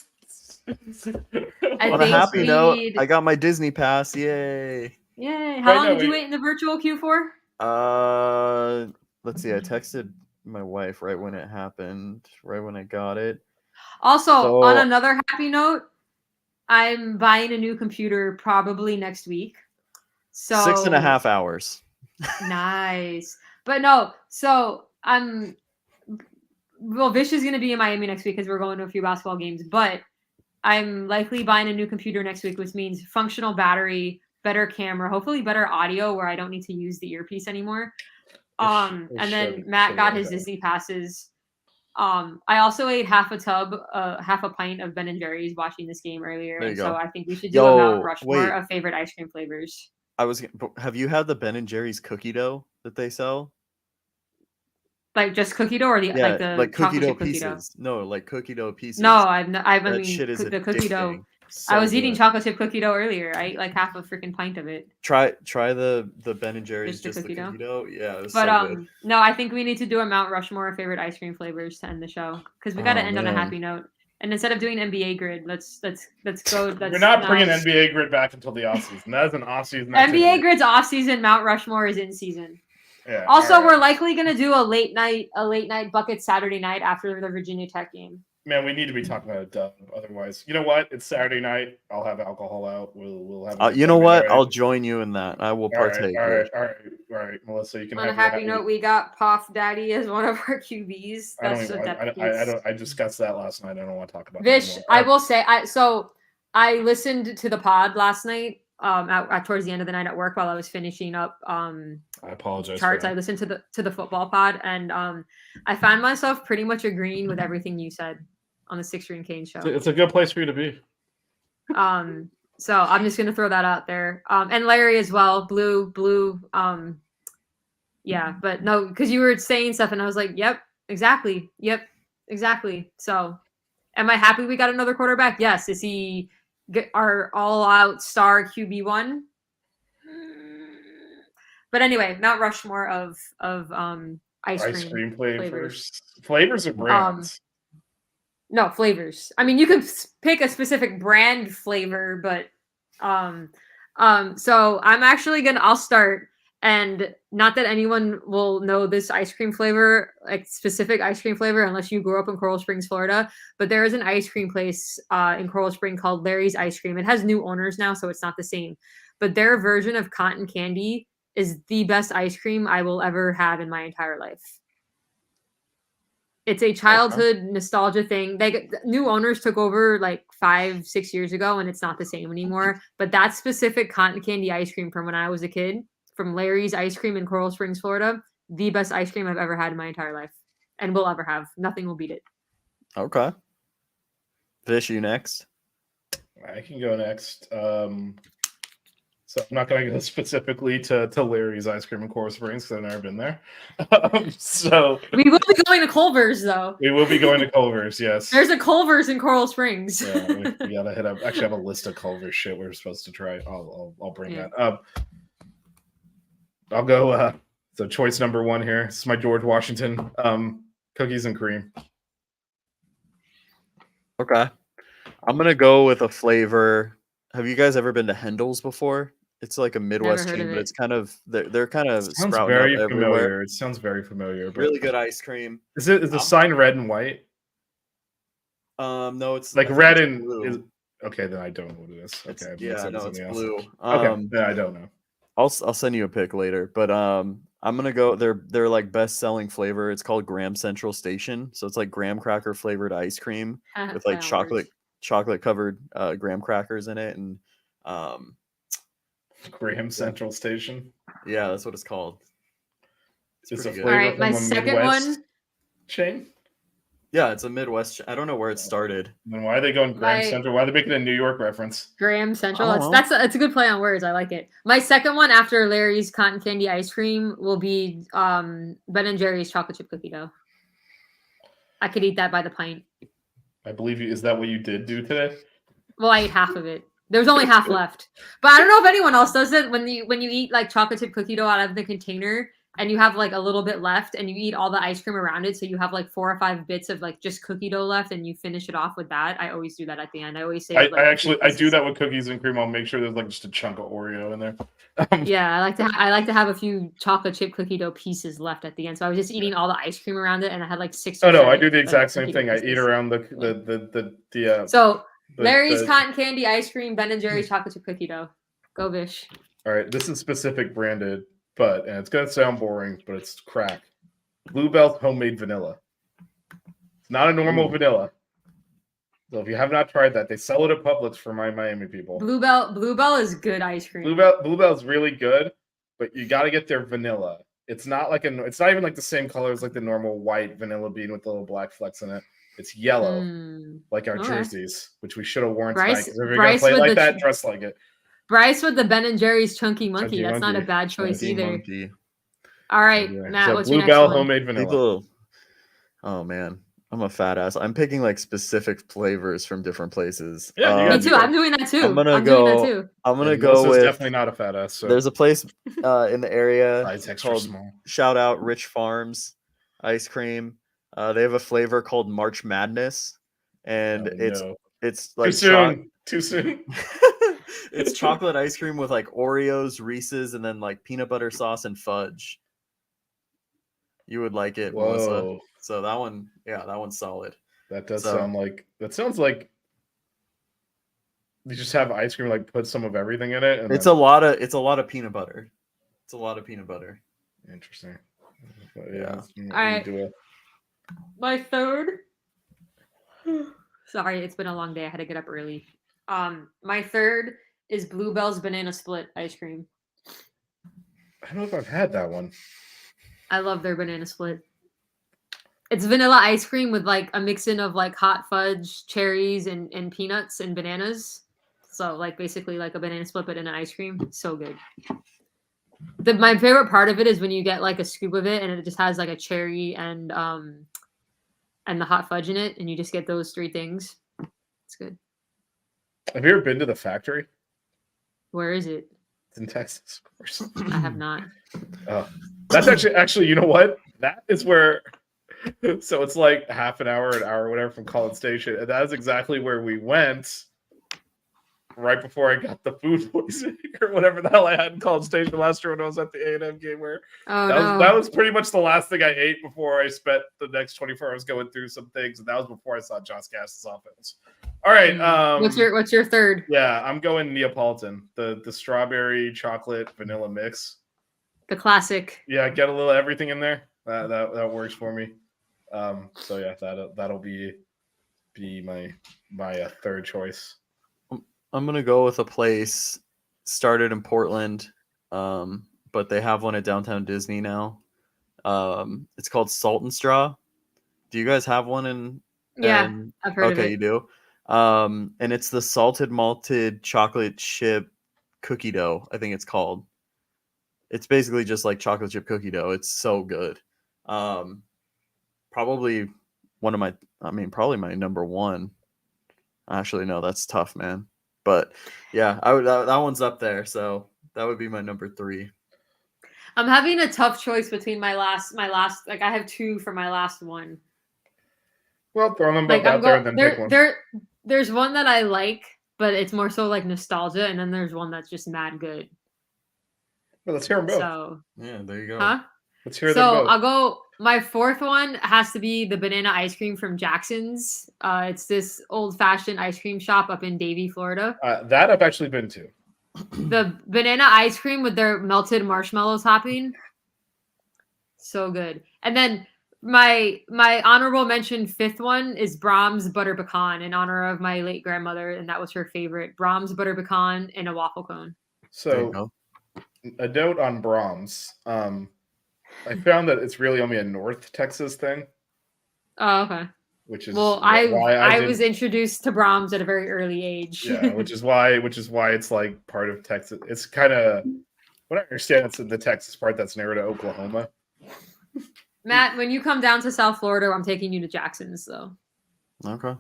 C: On a happy note, I got my Disney pass. Yay!
D: Yay! How long did you wait in the virtual queue for?
C: Let's see. I texted my wife right when it happened, right when I got it.
D: Also, on another happy note, I'm buying a new computer probably next week. So
C: 6.5 hours.
D: Nice. But no, so Vish is going to be in Miami next week because we're going to a few basketball games, but I'm likely buying a new computer next week, which means functional battery, better camera, hopefully better audio where I don't need to use the earpiece anymore. And then Matt got his Disney passes. I also ate half a pint of Ben & Jerry's watching this game earlier. And so I think we should do a Mount Rushmore of favorite ice cream flavors.
C: Have you had the Ben & Jerry's cookie dough that they sell?
D: Like just cookie dough or the
C: cookie dough pieces? No, like cookie dough pieces.
D: No, I mean
C: the
D: cookie dough.
C: So
D: I was eating chocolate chip cookie dough earlier. I ate like half a freaking pint of it.
C: Try the Ben & Jerry's just the cookie dough. Yeah,
D: but so good. No, I think we need to do a Mount Rushmore of favorite ice cream flavors to end the show because we got to end on a happy note. And instead of doing NBA grid, let's go.
E: We're not bringing NBA grid back until the off season. That is an off season.
D: NBA grid's off season. Mount Rushmore is in season.
E: Yeah,
D: also, we're likely going to do a late night bucket Saturday night after the Virginia Tech game.
E: Man, we need to be talking about it. Otherwise, you know what? It's Saturday night. I'll have alcohol out. We'll have.
C: You know what? Night. I'll join you in that. I will partake.
E: All right, Melissa. You can.
D: On a happy note, we got Puff Daddy as one of our QBs.
E: I discussed that last night. I don't want to talk about.
D: Vish, I will say, I listened to the pod last night. Towards the end of the night at work while I was finishing up
E: I apologize
D: charts. I listened to the football pod and I found myself pretty much agreeing with everything you said on the Six Ring Cane show.
E: It's a good place for you to be.
D: So I'm just gonna throw that out there. And Larry as well, blue. Yeah, but no, because you were saying stuff and I was like, yep, exactly. So am I happy we got another quarterback? Yes. Is he our all-out star QB1? But anyway, Mount Rushmore of ice cream flavors.
E: Flavors or brands?
D: No, flavors. I mean, you can pick a specific brand flavor, but so I'm actually I'll start, and not that anyone will know this ice cream flavor, like specific ice cream flavor, unless you grew up in Coral Springs, Florida. But there is an ice cream place in Coral Springs called Larry's Ice Cream. It has new owners now, so it's not the same. But their version of cotton candy is the best ice cream I will ever have in my entire life. It's a childhood nostalgia thing. New owners took over like 5-6 years ago, and it's not the same anymore. But that specific cotton candy ice cream from when I was a kid, from Larry's Ice Cream in Coral Springs, Florida, the best ice cream I've ever had in my entire life and will ever have. Nothing will beat it.
C: Okay. Vish, you next?
E: I can go next. So I'm not going to go specifically to Larry's Ice Cream in Coral Springs because I've never been there. So
D: we will be going to Culver's, though.
E: We will be going to Culver's, yes.
D: There's a Culver's in Coral Springs.
E: Yeah, we got to hit up. Actually, I have a list of Culver's shit we're supposed to try. I'll bring that up. I'll go So choice number 1 here. This is my George Washington cookies and cream.
C: Okay. I'm gonna go with a flavor. Have you guys ever been to Hendel's before? It's like a Midwest
D: heard
C: chain,
D: of
C: but
D: it.
C: it's kind of they're kind of
E: Sounds
C: sprouting
E: very
C: up everywhere.
E: familiar. It sounds very familiar. But
C: Really good ice cream.
E: is the sign red and white?
C: No, it's
E: Like
C: I think
E: red
C: it's
E: and
C: blue.
E: is okay. Then I don't know what it is.
C: It's,
E: Okay,
C: yeah, no, it's
E: else.
C: blue.
E: Okay, then I don't know.
C: I'll send you a pic later, but I'm gonna go. They're like best selling flavor. It's called Graham Central Station, so it's like graham cracker flavored ice cream with like chocolate covered graham crackers in it, and
E: Graham Central Station.
C: Yeah, that's what it's called.
E: It's a
C: pretty good.
E: flavor
D: All right,
E: from
D: my
E: a
D: second
E: Midwest
D: one.
E: chain.
C: Yeah, it's a Midwest. I don't know where it started.
E: Then why are they going Graham Central? Why are they making a New York reference?
D: Graham Central.
C: I don't know.
D: That's a good play on words. I like it. My second one after Larry's cotton candy ice cream will be Ben and Jerry's chocolate chip cookie dough. I could eat that by the pint.
E: I believe you. Is that what you did do today?
D: Well, I ate half of it. There was only half left. But I don't know if anyone else does it when you eat like chocolate chip cookie dough out of the container and you have like a little bit left and you eat all the ice cream around it. So you have like 4 or 5 bits of like just cookie dough left and you finish it off with that. I always do that at the end. I always say
E: I do that with cookies and cream. I'll make sure there's like just a chunk of Oreo in there.
D: Yeah, I like to have a few chocolate chip cookie dough pieces left at the end. So I was just eating all the ice cream around it and I had like 6
E: Oh
D: or
E: no,
D: 7,
E: I do the exact same
D: cookie
E: thing.
D: dough
E: I eat
D: pieces.
E: around the
D: So Larry's cotton candy ice cream, Ben and Jerry's chocolate chip cookie dough. Go Bish.
E: All right, this is specific branded, and it's gonna sound boring, but it's crack. Bluebell's homemade vanilla. It's not a normal vanilla. So if you have not tried that, they sell it at Publix for my Miami people.
D: Bluebell is good ice cream.
E: Bluebell's really good, but you got to get their vanilla. It's not it's not even like the same color as like the normal white vanilla bean with the little black flecks in it. It's yellow, like our jerseys, which we should have worn tonight. If you're gonna play like that, dress like it.
D: Bryce with the Ben and Jerry's Chunky Monkey. That's not a bad choice either.
C: Monkey.
D: All right, Matt, what's your next
E: Bluebell
D: one?
E: homemade vanilla.
C: Oh man, I'm a fat ass. I'm picking like specific flavors from different places.
E: Yeah,
D: me too. I'm doing that too.
C: I'm gonna
E: go
C: with
E: definitely not a fat ass. So.
C: There's a place in the area
E: called
C: shout out Rich Farms ice cream. They have a flavor called March Madness, and it's like
E: too soon.
C: It's chocolate ice cream with like Oreos, Reese's, and then like peanut butter sauce and fudge. You would like it, Melissa. So that one's solid.
E: That sounds like you just have ice cream, like put some of everything in it. And
C: it's a lot of peanut butter. It's a lot of peanut butter.
E: Interesting.
C: Yeah.
D: All right. My third. Sorry, it's been a long day. I had to get up early. My third is Bluebell's banana split ice cream.
E: I don't know if I've had that one.
D: I love their banana split. It's vanilla ice cream with like a mix-in of like hot fudge, cherries, and peanuts and bananas. So like basically like a banana split but in an ice cream. So good. My favorite part of it is when you get like a scoop of it and it just has like a cherry and the hot fudge in it, and you just get those 3 things. It's good.
E: Have you ever been to the factory?
D: Where is it?
E: It's in Texas, of course.
D: I have not.
E: Oh, that's actually, you know what? That is where. So it's like half an hour, whatever, from College Station, and that is exactly where we went. Right before I got the food poisoning or whatever the hell I had in College Station last year when I was at the A&M game, where that was pretty much the last thing I ate before I spent the next 24 hours going through some things, and that was before I saw Josh Gast's offense. All right,
D: what's your third?
E: Yeah, I'm going Neapolitan, the strawberry chocolate vanilla mix,
D: the classic.
E: Yeah, get a little everything in there. That works for me. So yeah, that'll be my third choice.
C: I'm gonna go with a place started in Portland, but they have one at Downtown Disney now. It's called Salt and Straw. Do you guys have one in?
D: Yeah, I've heard of it.
C: Okay, you do. And it's the salted malted chocolate chip cookie dough, I think it's called. It's basically just like chocolate chip cookie dough. It's so good. Probably my number one. Actually, no, that's tough, man. But yeah, that one's up there. So that would be my number 3.
D: I'm having a tough choice between my last. Like I have 2 for my last one.
E: Well, throw them both
D: Like
E: out there and then pick one.
D: There's one that I like, but it's more so like nostalgia, and then there's one that's just mad good.
E: Well, let's hear them both.
D: So
C: Yeah, there you go.
D: huh?
E: Let's hear them
D: So
E: both.
D: I'll go. My 4th one has to be the banana ice cream from Jackson's. It's this old-fashioned ice cream shop up in Davie, Florida.
E: That I've actually been to.
D: The banana ice cream with their melted marshmallow topping, so good. And then my honorable mention 5th one is Brahms butter pecan in honor of my late grandmother, and that was her favorite. Brahms butter pecan and a waffle cone.
E: So a note on Brahms. I found that it's really only a North Texas thing.
D: Oh, okay.
E: Which is
D: well, I was introduced to Brahms at a very early age.
E: Yeah, which is why it's like part of Texas. It's kind of what I understand. It's the Texas part that's nearer to Oklahoma.
D: Matt, when you come down to South Florida, I'm taking you to Jackson's, though.
C: Okay.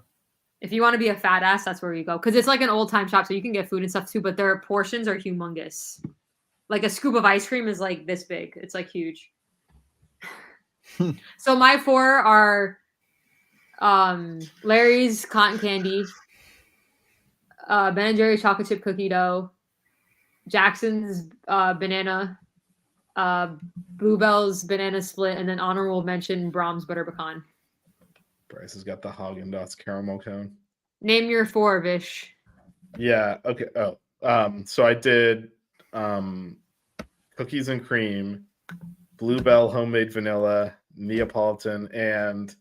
D: If you want to be a fat ass, that's where you go. Because it's like an old time shop, so you can get food and stuff too, but their portions are humongous. Like a scoop of ice cream is like this big. It's like huge. So my 4 are Larry's Cotton Candy, Ben & Jerry's Chocolate Chip Cookie Dough, Jackson's Banana, Bluebell's Banana Split, and then honorable mention Brahms Butter Pecan.
E: Bryce has got the Haagen-Dazs caramel cone.
D: Name your 4, Vish.
E: Yeah. Okay. Oh. So I did cookies and cream, Bluebell homemade vanilla, Neapolitan, and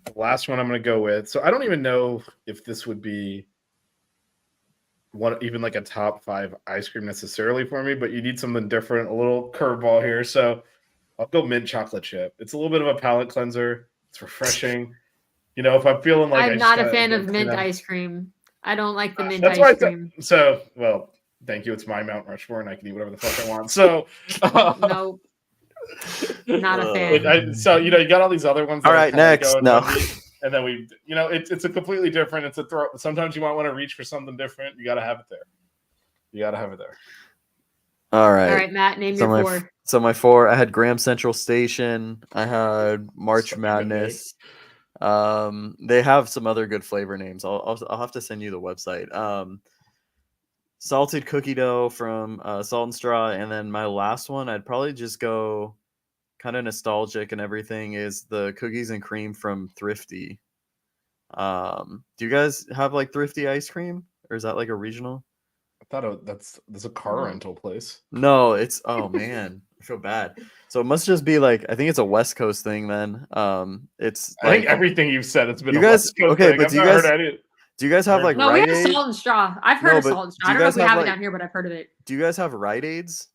E: the last one I'm going to go with. So I don't even know if this would be even like a top 5 ice cream necessarily for me, but you need something different, a little curveball here. So I'll go mint chocolate chip. It's a little bit of a palate cleanser. It's refreshing. You know, if I'm feeling like
D: I'm not a fan of mint ice cream. I don't like the mint ice cream.
E: Well, thank you. It's my Mount Rushmore, and I can eat whatever the fuck I want. So
D: nope. Not a fan.
E: So you got all these other ones.
C: All right, next. No.
E: And then it's a completely different. It's a throw. Sometimes you might want to reach for something different. You got to have it there.
C: All right.
D: All right, Matt. Name your 4.
C: So my 4, I had Graham Central Station. I had March Madness. They have some other good flavor names. I'll have to send you the website. Salted cookie dough from Salt and Straw, and then my last one, I'd probably just go kind of nostalgic and everything, is the cookies and cream from Thrifty. Do you guys have like Thrifty ice cream, or is that like a regional?
E: I thought that's a car rental place.
C: No, it's man, I feel bad. So it must just be like, I think it's a West Coast thing then. It's
E: I think everything you've said, it's been
C: you
E: a
C: guys
E: West Coast
C: okay,
E: thing.
C: but do you guys have like
D: no?
C: Rite
D: We have
C: Aid?
D: Salt and Straw. I've heard of Salt and Straw. I don't know if we have it down here, but I've heard of it.
C: Do you guys have Rite Aids?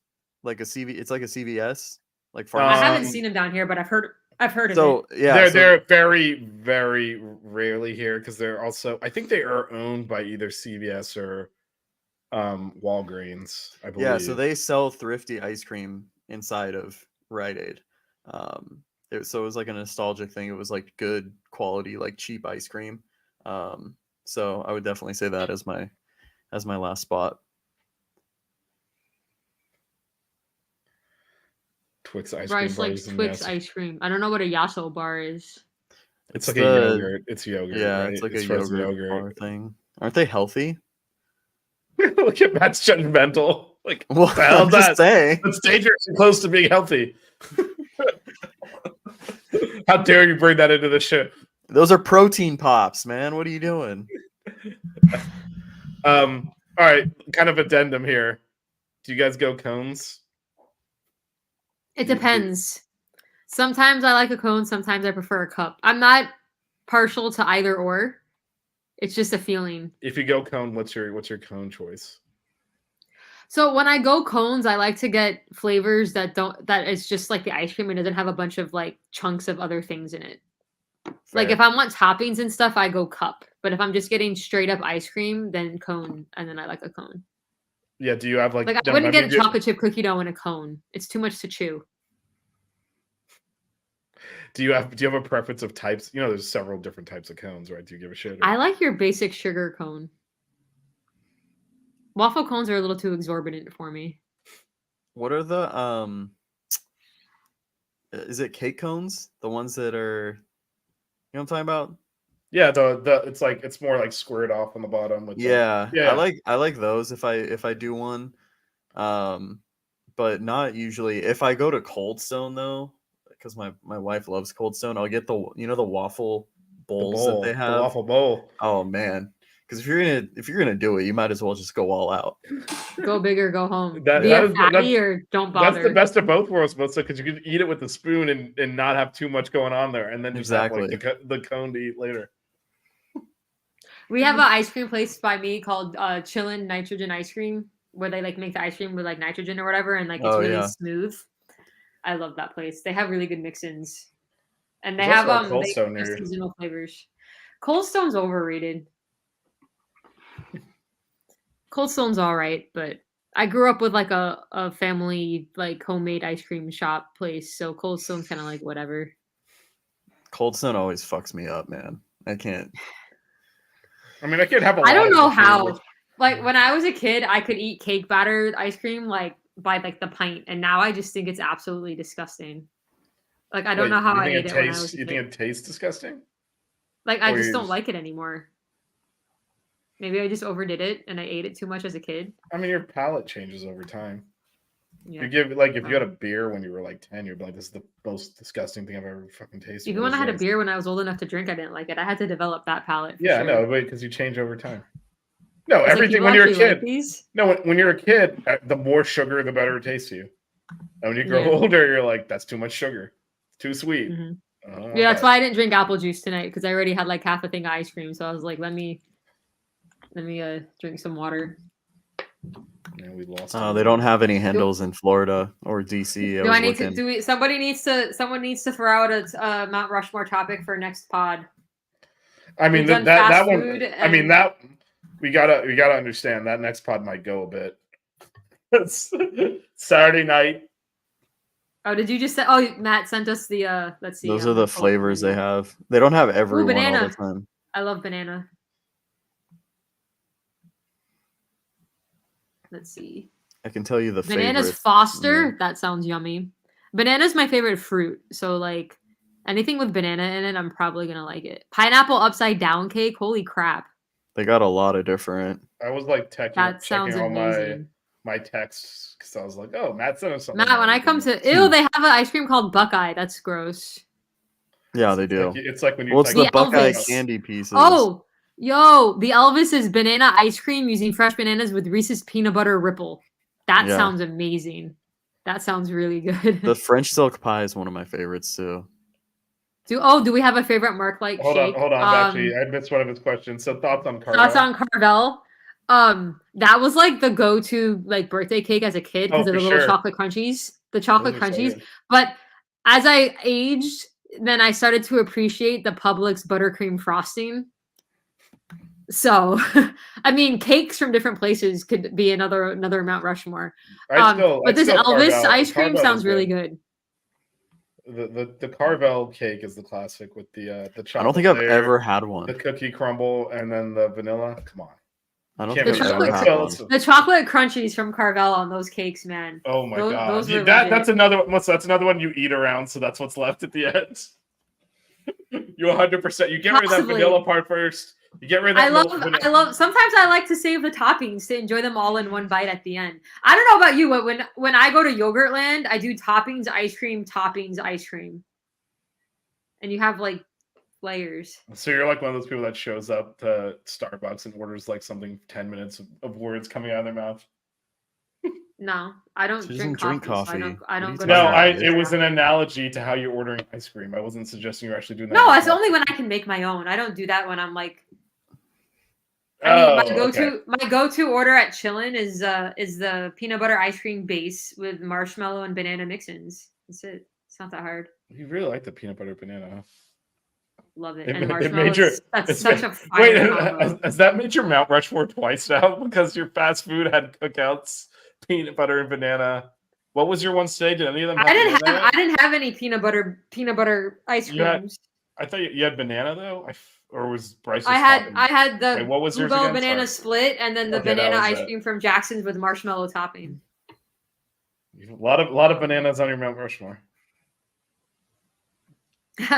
C: Like it's like a CVS, like
D: I haven't seen them down here, but I've heard of it.
C: So yeah,
E: they're very, very rarely here because they're also, I think they are owned by either CVS or Walgreens, I believe.
C: Yeah, so they sell Thrifty ice cream inside of Rite Aid. So it was like a nostalgic thing. It was like good quality, like cheap ice cream. So I would definitely say that as my last spot.
E: Twix ice
D: Bryce
E: cream.
D: likes Twix ice cream. I don't know what a Yasso bar is.
E: It's like a yogurt. It's yogurt.
C: Yeah,
E: right?
C: it's like a yogurt bar thing. Aren't they healthy?
E: Look at Matt's judgmental. Like,
C: well, I'm just saying.
E: It's dangerously close to being healthy. How dare you bring that into the show?
C: Those are protein pops, man. What are you doing?
E: All right, kind of addendum here. Do you guys go cones?
D: It depends. Sometimes I like a cone, sometimes I prefer a cup. I'm not partial to either or. It's just a feeling.
E: If you go cone, what's your cone choice?
D: So when I go cones, I like to get flavors that it's just like the ice cream and doesn't have a bunch of like chunks of other things in it.
E: Fair.
D: Like if I want toppings and stuff, I go cup. But if I'm just getting straight up ice cream, then cone, and then I like a cone.
E: Yeah, do you have like
D: I wouldn't get a chocolate chip cookie dough in a cone. It's too much to chew.
E: Do you have a preference of types? You know, there's several different types of cones, right? Do you give a shit?
D: I like your basic sugar cone. Waffle cones are a little too exorbitant for me.
C: What are the is it cake cones? The ones that are, you know what I'm talking about?
E: Yeah, the it's more like squared off on the bottom with
C: Yeah,
E: yeah.
C: I like those if I do one, but not usually. If I go to Cold Stone though, because my wife loves Cold Stone, I'll get the waffle bowls that they
E: the
C: have.
E: waffle bowl.
C: Oh man, because if you're gonna do it, you might as well just go all out.
D: Go big or go home.
E: That
D: Be a
E: is-
D: fatty or don't bother.
E: That's the best of both worlds, Melissa, because you can eat it with a spoon and not have too much going on there, and then just have like the cone to eat later.
D: We have an ice cream place by me called Chillin' Nitrogen Ice Cream, where they like make the ice cream with like nitrogen or whatever, and like it's really smooth. I love that place. They have really good mix-ins, and they
E: There's
D: have
E: also a Cold
D: they
E: Stone
D: have
E: near you.
D: seasonal flavors. Cold Stone's overrated. Cold Stone's all right, but I grew up with like a family like homemade ice cream shop place, so Cold Stone's kind of like whatever.
C: Cold Stone always fucks me up, man. I can't.
E: I mean, I could have a lot
D: I don't
E: of
D: know
E: the
D: how.
E: flavors.
D: Like when I was a kid, I could eat cake batter ice cream like by like the pint, and now I just think it's absolutely disgusting. Like I don't
E: Wait,
D: know how
E: you
D: I
E: think
D: ate it when I was
E: tastes.
D: a
E: You
D: kid.
E: think it tastes disgusting?
D: Like I
E: or
D: just
E: you
D: don't
E: just-
D: like it anymore. Maybe I just overdid it and I ate it too much as a kid.
E: I mean, your palate changes over time.
D: Yeah.
E: You give like if you had a beer when you were like 10, you'd be like, "This is the most disgusting thing I've ever fucking tasted."
D: Even
E: What
D: when I
E: is
D: had a
E: this?
D: beer when I was old enough to drink, I didn't like it. I had to develop that palate. For
E: Yeah,
D: sure.
E: no, wait, because you change over time. No,
D: It's like,
E: everything
D: people
E: when you're a
D: actually
E: kid.
D: like these?
E: No, when you're a kid, the more sugar, the better it tastes to you. And when you grow
D: Yeah.
E: older, you're like, "That's too much sugar. It's too sweet."
D: Mhm.
E: I don't want
D: Yeah, that's
E: that.
D: why I didn't drink apple juice tonight because I already had like half a thing of ice cream. So I was like, let me drink some water.
E: Man, we lost.
C: They don't have any handles in Florida or DC.
D: Do I need to? Someone needs to throw out a Mount Rushmore topic for next pod.
E: I mean
D: We've
E: that
D: done fast
E: that one.
D: food
E: I mean
D: and-
E: that we gotta understand that next pod might go a bit. It's Saturday night.
D: Oh, did you just say? Oh, Matt sent us the. Let's see.
C: Those are the flavors they have. They don't have every one all
D: banana.
C: the time.
D: I love banana. Let's see.
C: I can tell you the
D: Bananas
C: favorites.
D: Foster. That sounds yummy. Banana's my favorite fruit. So like anything with banana in it, I'm probably gonna like it. Pineapple upside down cake. Holy crap.
C: They got a lot of different.
E: I was like
D: That sounds
E: checking all
D: amazing.
E: my texts because I was like, "Oh, Matt sent us something."
D: Matt, when I come to they have an ice cream called Buckeye. That's gross.
C: Yeah, they do.
E: It's like when you.
C: Well, it's the
D: The
C: Buckeye
D: Elvis.
C: candy pieces.
D: Oh, yo, the Elvis is banana ice cream using fresh bananas with Reese's peanut butter ripple. That
C: Yeah.
D: sounds amazing. That sounds really good.
C: The French silk pie is one of my favorites too.
D: Do we have a favorite Mark like
E: Hold
D: shake?
E: on. Actually, I missed one of his questions. So thoughts on Carvel?
D: Thoughts on Carvel? That was like the go-to like birthday cake as a kid because of the
E: for
D: little
E: sure.
D: chocolate crunchies. The chocolate
E: Those are so
D: crunchies.
E: good.
D: But as I aged, then I started to appreciate the Publix buttercream frosting. So, I mean, cakes from different places could be another Mount Rushmore. But this Elvis ice cream sounds really good.
E: The Carvel cake is the classic with the chocolate.
C: I don't think I've
E: layer,
C: ever had one.
E: the cookie crumble and then the vanilla. Come on.
C: I don't
E: Can't
C: think I've
E: remember.
C: ever
E: Let's
C: had
E: go,
C: one.
E: let's-
D: The chocolate crunchies from Carvel on those cakes, man.
E: Oh my
D: Those-
E: god.
D: those were
E: That's
D: legit.
E: another one. That's another one you eat around, so that's what's left at the end. You 100%. You get rid of that
D: Possibly.
E: vanilla part first. You get rid of that.
D: I love. Sometimes I like to save the toppings to enjoy them all in one bite at the end. I don't know about you, but when I go to Yogurtland, I do toppings ice cream, and you have like layers.
E: So you're like one of those people that shows up to Starbucks and orders like something 10 minutes of words coming out of their mouth.
D: No, I don't
C: She
D: drink
C: doesn't
D: coffee.
C: drink
D: So I don't
C: coffee.
D: go
C: What
D: to
C: are you
E: No,
C: talking
D: Starbucks.
E: it was an analogy to how you're ordering ice cream. I wasn't suggesting you're actually doing that.
D: No,
E: with
D: it's
E: coffee.
D: only when I can make my own. I don't do that when I'm like. I mean, my go-to order at Chillin' is the peanut butter ice cream base with marshmallow and banana mix-ins. That's it. It's not that hard.
E: You really like the peanut butter banana. Huh?
D: Love it.
E: It
D: And
E: ma- it
D: marshmallow.
E: made your-
D: That's
E: it's
D: such
E: ma-
D: a fire
E: Wait,
D: combo.
E: has that made your Mount Rushmore twice now? Because your fast food had cookouts, peanut butter and banana. What was your one today? Did any of them? Have banana in it?
D: I didn't have any peanut butter ice
E: You had-
D: creams.
E: I thought you had banana though, or was Bryce's?
D: I had
E: topping?
D: the
E: Wait, what was yours
D: bluebell
E: again?
D: banana
E: Sorry.
D: split and then the
E: Okay, that
D: banana
E: was
D: ice
E: it.
D: cream from Jackson's with marshmallow topping.
E: A lot of bananas on your Mount Rushmore.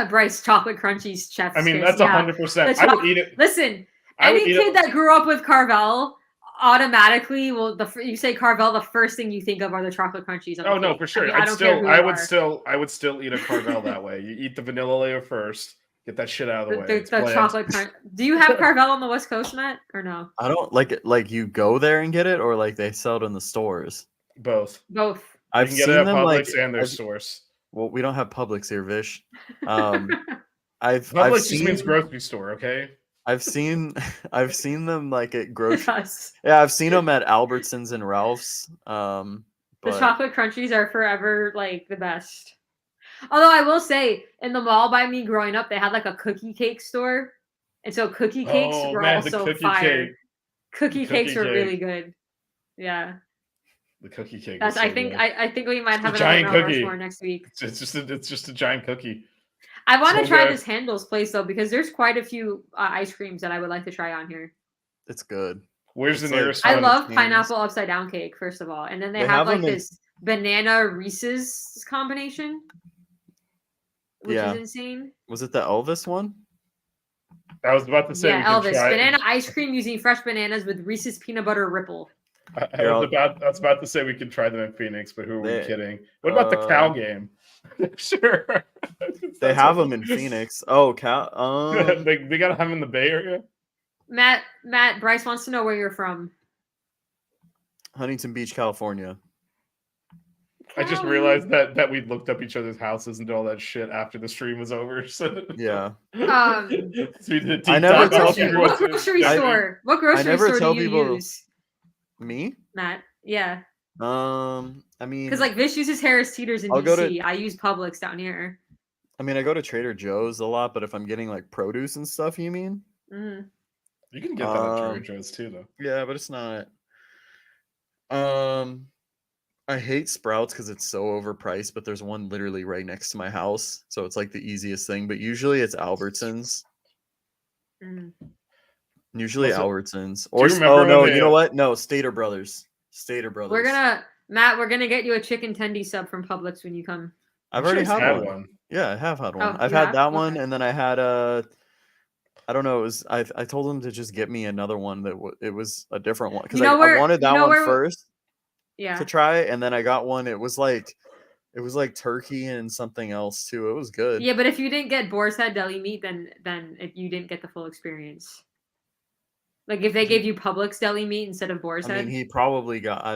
D: Bryce, chocolate crunchies, chef's
E: I mean,
D: kiss.
E: that's
D: Yeah.
E: 100%.
D: The
E: I would eat it.
D: Listen,
E: I would
D: any
E: eat
D: kid
E: it.
D: that grew up with Carvel automatically will. You say Carvel, the first thing you think of are the chocolate crunchies. On
E: Oh
D: the
E: no,
D: cake.
E: for sure.
D: I mean, I don't care who you are.
E: I would still eat a Carvel that way. You eat the vanilla layer first, get that shit out of the way. It's
D: The
E: bland.
D: chocolate crunch. Do you have Carvel on the West Coast, Matt, or no?
C: I don't like it. Like you go there and get it, or like they sell it in the stores.
E: Both.
D: Both.
E: You
C: I've
E: can get
C: seen
E: it at
C: them like
E: Publix and their source.
C: well, we don't have Publix here, Vish. I've
E: Publix
C: seen,
E: just means grocery store, okay?
C: I've seen them like at grocery.
D: Yes.
C: Yeah, I've seen them at Albertsons and Ralph's.
D: The
C: But
D: chocolate crunchies are forever like the best. Although I will say, in the mall by me growing up, they had like a cookie cake store, and so cookie cakes were also
E: cookie
D: fire.
E: cake.
D: Cookie cakes were
E: cake.
D: really good. Yeah,
E: The cookie cake.
D: that's.
E: is so
D: I think.
E: good.
D: I think we might
E: It's
D: have
E: a
D: another
E: giant
D: Mount
E: cookie.
D: Rushmore next week.
E: It's just a giant cookie.
D: I want to
E: So
D: try
E: good.
D: this Handel's place though, because there's quite a few ice creams that I would like to try on here.
C: it's good.
E: Where's
C: It's
E: the
C: like-
E: nearest
D: I
E: one?
D: love
C: James.
D: pineapple upside down cake, first of all, and then they
C: They
D: have
C: have
D: like
C: them in-
D: this banana Reese's combination, which
C: Yeah.
D: is insane.
C: Was it the Elvis one?
E: I was about to say.
D: Yeah,
E: we could
D: Elvis,
E: try it.
D: banana ice cream using fresh bananas with Reese's peanut butter ripple.
E: I was about to say we could try them in Phoenix, but who are we
C: They-
E: kidding? What about the cow game? Sure.
C: They have them in Phoenix. Oh,
E: they gotta have them in the Bay Area.
D: Matt, Bryce wants to know where you're from.
C: Huntington Beach, California.
E: I just realized that we looked up each other's houses and did all that shit after the stream was over. So
C: Yeah.
E: so we did a deep
C: I never
E: dive
C: tell
E: on
C: people-
E: everyone's-
D: What grocery
C: I-
D: store? What grocery
C: never
D: store
C: tell
D: do you
C: people-
D: use,
C: Me?
D: Matt? Yeah,
C: I mean,
D: because like Vish uses Harris Teeter's in
C: I'll go
D: DC. I use Publix down here.
C: I mean, I go to Trader Joe's a lot, but if I'm getting like produce and stuff, you mean?
D: Mhm.
E: You can get that at Trader Joe's too, though.
C: Yeah, but it's not. I hate Sprouts because it's so overpriced, but there's one literally right next to my house, so it's like the easiest thing. But usually it's Albertsons.
D: Mhm.
C: Usually
E: Also,
C: Albertsons.
E: you
C: Or
E: remember when
C: no,
E: they,
C: you know what? No, Stater Brothers. Stater Brothers.
D: We're gonna get you a chicken tendy sub from Publix when you come.
C: I've
E: I'm sure
C: already
E: it's
C: had
E: had
C: one. Yeah, I have had one.
D: Oh,
C: I've
D: you
C: had
D: have?
C: that one,
D: Okay.
C: and then I had I don't know. It was I told them to just get me another one it was a different one because
D: You know
C: I
D: where-
C: wanted that
D: you know
C: one
D: where-
C: first
D: Yeah.
C: to try, and then I got one. It was like turkey and something else too. It was good.
D: Yeah, but if you didn't get boar's head deli meat, then you didn't get the full experience. Like if they gave you Publix deli meat instead of boar's
C: I
D: head.
C: mean, he probably got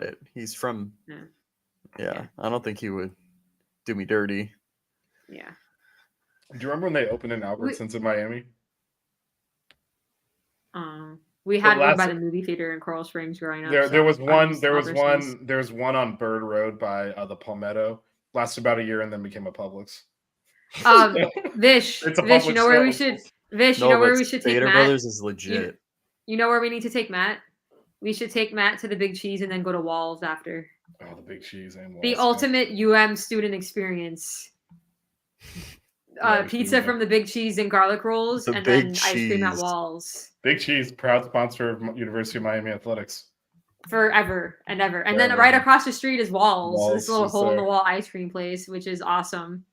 C: it. He's from.
D: Yeah.
C: Yeah, I don't think he would do me dirty.
D: Yeah.
E: Do you remember when they opened in Albertsons in Miami?
D: We had one
E: last-
D: by the movie theater in Coral Springs growing up.
E: There
D: so
E: was
D: I
E: one.
D: used
E: There was
D: Albertsons.
E: one on Bird Road by the Palmetto. Lasted about a year and then became a Publix.
D: Vish,
E: It's a
D: Vish, you know where we
E: Publix
D: should, Vish, you
C: No,
D: know where
C: but
D: we should take
C: Stater
D: Matt.
C: Brothers is legit.
D: You know where we need to take Matt. We should take Matt to the Big Cheese and then go to Walls after.
E: Oh, the big cheese and
D: The
E: Walls,
D: ultimate UM student experience.
E: Yeah,
D: Pizza
E: yeah.
D: from the Big Cheese and garlic rolls,
C: The
D: and
C: Big
D: then ice cream at
C: Cheese.
D: Walls.
E: Big Cheese, proud sponsor of University of Miami athletics.
D: Forever and ever. And then
E: Forever.
D: right across the street is Walls,
E: Walls
D: this little
E: is
D: hole in the
E: there.
D: wall ice cream place, which is awesome.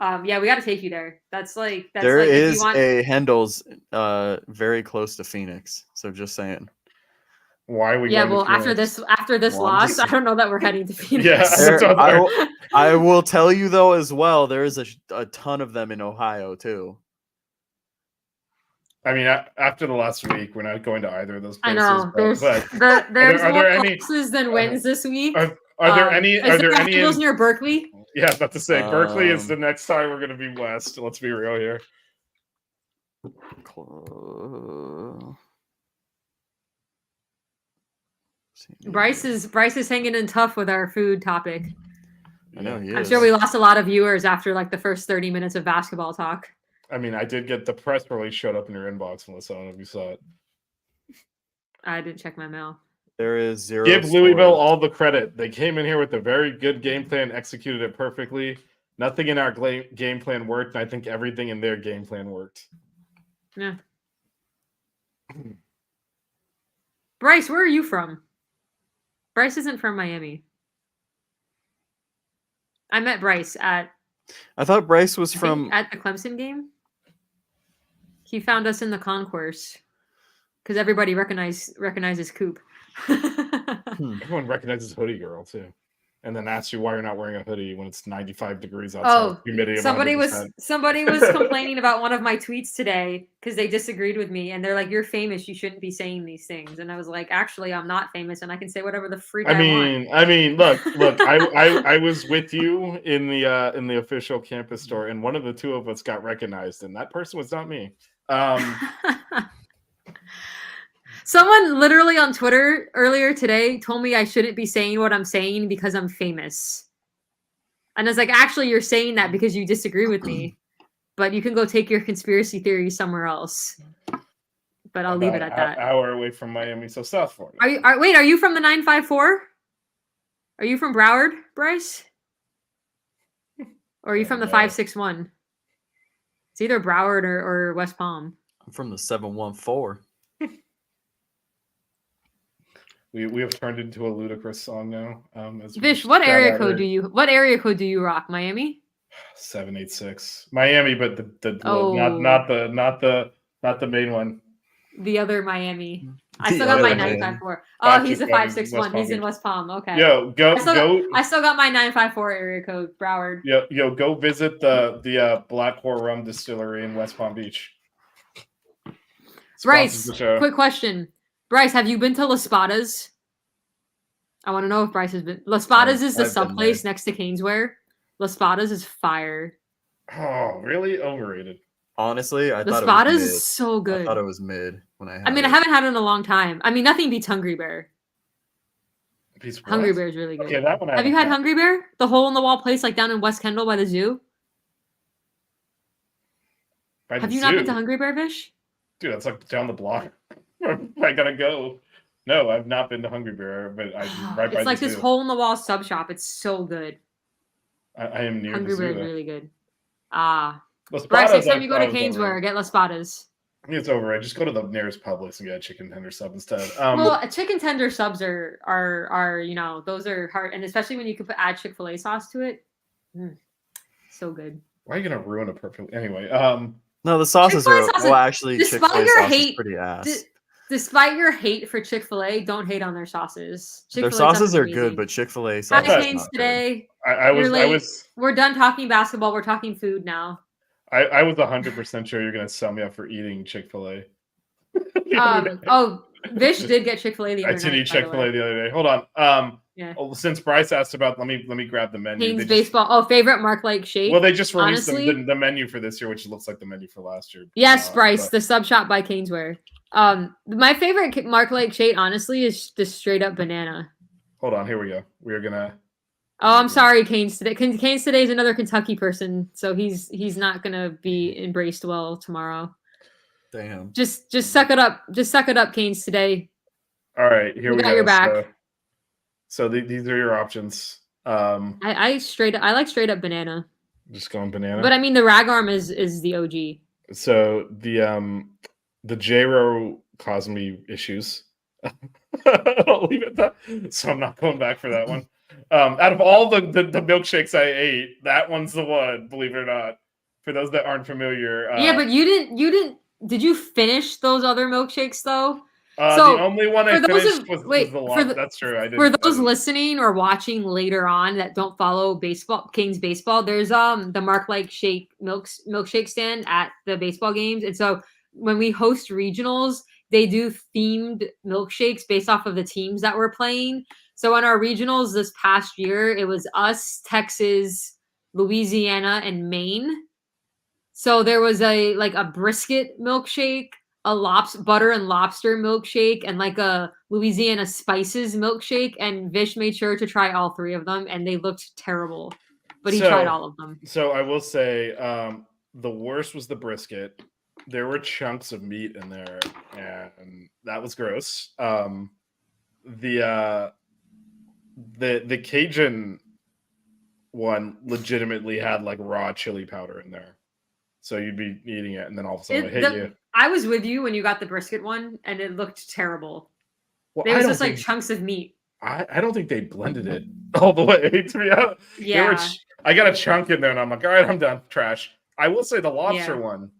D: Yeah, we got to take you there. That's
C: There
D: like if you
C: is
D: want.
C: a Hendel's very close to Phoenix. So just saying.
E: Why are we?
D: Yeah,
E: going to
D: well, after
E: Phoenix?
D: this
C: Well, I'm
D: loss,
C: just-
D: I don't know that we're heading to Phoenix.
E: Yeah,
C: There-
E: that's what
C: I will tell you though as well. There is a ton of them in Ohio too.
E: I mean, after the last week, we're not going to either of those
D: I
E: places.
D: know. There's
E: but
D: there's
E: are
D: more
E: there any-
D: losses than wins this week.
E: are there any?
D: Is
E: Are there
D: there
E: any?
D: Handles
E: In,
D: near Berkeley?
E: yeah, I was about to say Berkeley is
C: Um,
E: the next time we're going to be west. Let's be real here.
D: Bryce is hanging in tough with our food topic.
C: I know he
D: I'm
C: is.
D: sure we lost a lot of viewers after like the first 30 minutes of basketball talk.
E: I mean, I did get the press release showed up in your inbox, Melissa. I don't know if you saw it.
D: I didn't check my mail.
C: There is zero.
E: Give
C: score.
E: Louisville all the credit. They came in here with a very good game plan, executed it perfectly. Nothing in our game plan worked, and I think everything in their game plan worked.
D: Yeah. Bryce, where are you from? Bryce isn't from Miami. I met Bryce at
C: I thought Bryce was
D: I think
C: from.
D: at the Clemson game. He found us in the concourse because everybody recognizes Coop.
E: Everyone recognizes Hoodie Girl too, and then asks you why you're not wearing a hoodie when it's 95 degrees outside.
D: Oh,
E: Humidity of
D: somebody
E: 100%.
D: was complaining about one of my tweets today because they disagreed with me, and they're like, "You're famous. You shouldn't be saying these things." And I was like, "Actually, I'm not famous, and I can say whatever the freak I want."
E: I mean, look. I was with you in the official campus store, and one of the two of us got recognized, and that person was not me.
D: Someone literally on Twitter earlier today told me I shouldn't be saying what I'm saying because I'm famous. And I was like, actually, you're saying that because you disagree with me, but you can go take your conspiracy theory somewhere else. But I'll leave it at that.
E: An hour away from Miami, so South Florida.
D: Wait, are you from the 954? Are you from Broward, Bryce? Or are you from the 561? It's either Broward or West Palm.
C: I'm from the 714.
E: We have turned into a ludicrous song now.
D: Vish, what area code do you rock? Miami?
E: 786. Miami, but not the main one.
D: The other Miami. I still got my 954. Oh, he's a 561. He's in West Palm. Okay.
E: Yo,
D: I still got my 954 area code, Broward.
E: Yo, go visit the Black Whore Rum Distillery in West Palm Beach.
D: Bryce, quick question. Bryce, have you been to Las Spadas? I want to know if Bryce has been. Las Spadas is the sub place next to Caneswear. Las Spadas is fire.
E: Oh, really? Overrated.
C: Honestly, I
D: Las
C: thought it was
D: Spadas is so good.
C: I thought it was mid when I had
D: I mean, I haven't had it in a long time. I mean, nothing beats Hungry Bear. Hungry Bear is really good.
E: Okay, that one
D: have you had Hungry Bear? The hole in the wall place like down in West Kendall by the zoo? Have you not been to Hungry Bear, Vish?
E: Dude, that's like down the block. I gotta go. No, I've not been to Hungry Bear, but I'm right by the zoo.
D: It's like this hole in the wall sub shop. It's so good.
E: I am near
D: Hungry
E: the zoo.
D: Bear is really good. Bryce,
E: Las
D: next time you go to Caneswear, get Las Spadas.
E: It's overrated. Just go to the nearest Publix and get a chicken tender sub instead.
D: Well, chicken tender subs are those are hard, and especially when you can add Chick-fil-A sauce to it. So good.
E: Why are you gonna ruin a perfect? Anyway,
C: no, the sauces are actually
D: Chick-fil-A sauce
C: is pretty ass.
D: Despite your hate for Chick-fil-A, don't hate on their sauces.
C: Their sauces are good, but Chick-fil-A sauce is not
D: today.
E: We're
D: done talking basketball. We're talking food now.
E: I was 100% sure you're gonna sell me up for eating Chick-fil-A.
D: Vish did get Chick-fil-A the other night.
E: I did eat Chick-fil-A the other day. Hold on.
D: Yeah.
E: Since Bryce asked about, let me grab the menu.
D: Canes baseball. Favorite Mark Lake shake.
E: Well, they just released the menu for this year, which looks like the menu for last year.
D: Yes, Bryce, the sub shop by Caneswear. My favorite Mark Lake shake, honestly, is just straight up banana.
E: Hold on, here we go. We are gonna.
D: Oh, I'm sorry, Canes today. Canes today is another Kentucky person, so he's not gonna be embraced well tomorrow.
C: Damn.
D: Just suck it up. Just suck it up, Canes today.
E: All right, here we go.
D: Got your back.
E: So these are your options.
D: I like straight up banana.
E: Just going banana.
D: But I mean, the rag arm is the OG.
E: So the J-Row caused me issues. I'll leave it at that. So I'm not going back for that one. Out of all the milkshakes I ate, that one's the one. Believe it or not. For those that aren't familiar.
D: Yeah, but you didn't. Did you finish those other milkshakes though?
E: So the only one I finished was the lot. That's true. I didn't.
D: For those listening or watching later on that don't follow Canes baseball, there's the Mark Lake Shake milkshake stand at the baseball games, and so when we host regionals, they do themed milkshakes based off of the teams that we're playing. So in our regionals this past year, it was us, Texas, Louisiana, and Maine. So there was a brisket milkshake, a butter and lobster milkshake, and like a Louisiana spices milkshake. And Vish made sure to try all three of them, and they looked terrible. But he tried all of them. So
E: I will say the worst was the brisket. There were chunks of meat in there, and that was gross. The Cajun one legitimately had like raw chili powder in there. So you'd be eating it, and then all of a sudden it hit you.
D: I was with you when you got the brisket one, and it looked terrible.
E: Well,
D: it was just like chunks of meat.
E: I don't think they blended it all the way. To be honest,
D: yeah,
E: I got a chunk in there, and I'm like, all right, I'm done. Trash. I will say the lobster one,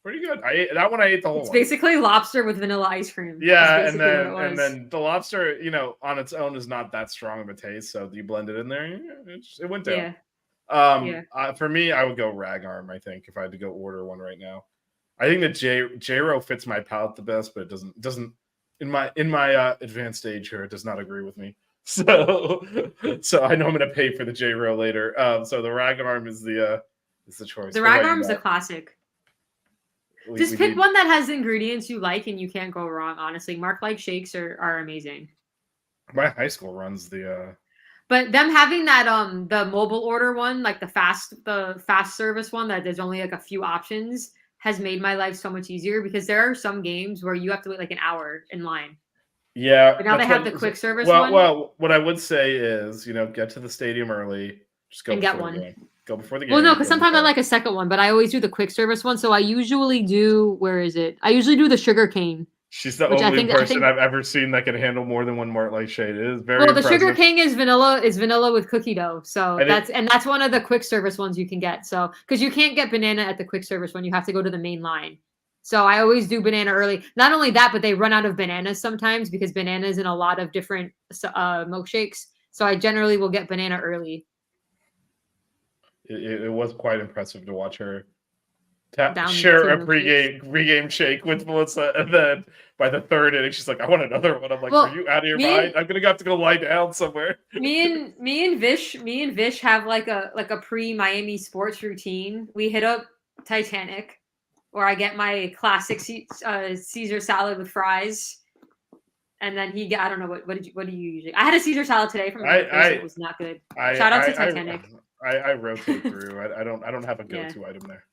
E: pretty good. I ate that one. I ate the whole
D: It's
E: one.
D: basically lobster with vanilla ice cream.
E: Yeah, and then the lobster, on its own is not that strong of a taste. So you blend it in there, it went down. For me, I would go rag arm. I think if I had to go order one right now, I think that J-Ro fits my palate the best, but it doesn't in my advanced age here. It does not agree with me. So I know I'm gonna pay for the J-Ro later. So the rag arm is the choice.
D: The rag arm is a classic. Just pick one that has ingredients you like, and you can't go wrong. Honestly, Mark Light shakes are amazing.
E: My high school runs the.
D: But them having that the mobile order one, like the fast service one, that there's only like a few options, has made my life so much easier because there are some games where you have to wait like an hour in line.
E: Yeah.
D: But now they have the quick service one.
E: Well, what I would say is, get to the stadium early. Just go
D: and get one.
E: Go before the game.
D: Well, no, because sometimes I like a second one, but I always do the quick service one. So I usually do, where is it? I usually do the sugar cane.
E: She's the only person I've ever seen that can handle more than one Mark Light shade. It is very impressive.
D: The sugar cane is vanilla with cookie dough. So that's one of the quick service ones you can get. So because you can't get banana at the quick service one, you have to go to the main line. So I always do banana early. Not only that, but they run out of bananas sometimes because bananas in a lot of different milkshakes. So I generally will get banana early.
E: It was quite impressive to watch her share a pregame shake with Melissa, and then by the third inning, she's like, "I want another one." I'm like, "Are you out of your mind? I'm gonna have to go lie down somewhere."
D: Me and Vish have like a pre-Miami sports routine. We hit up Titanic, or I get my classic Caesar salad with fries. And then I don't know what do you usually? I had a Caesar salad today from it was not good. Shout out to Titanic.
E: I rotate through. I don't have a go-to item there.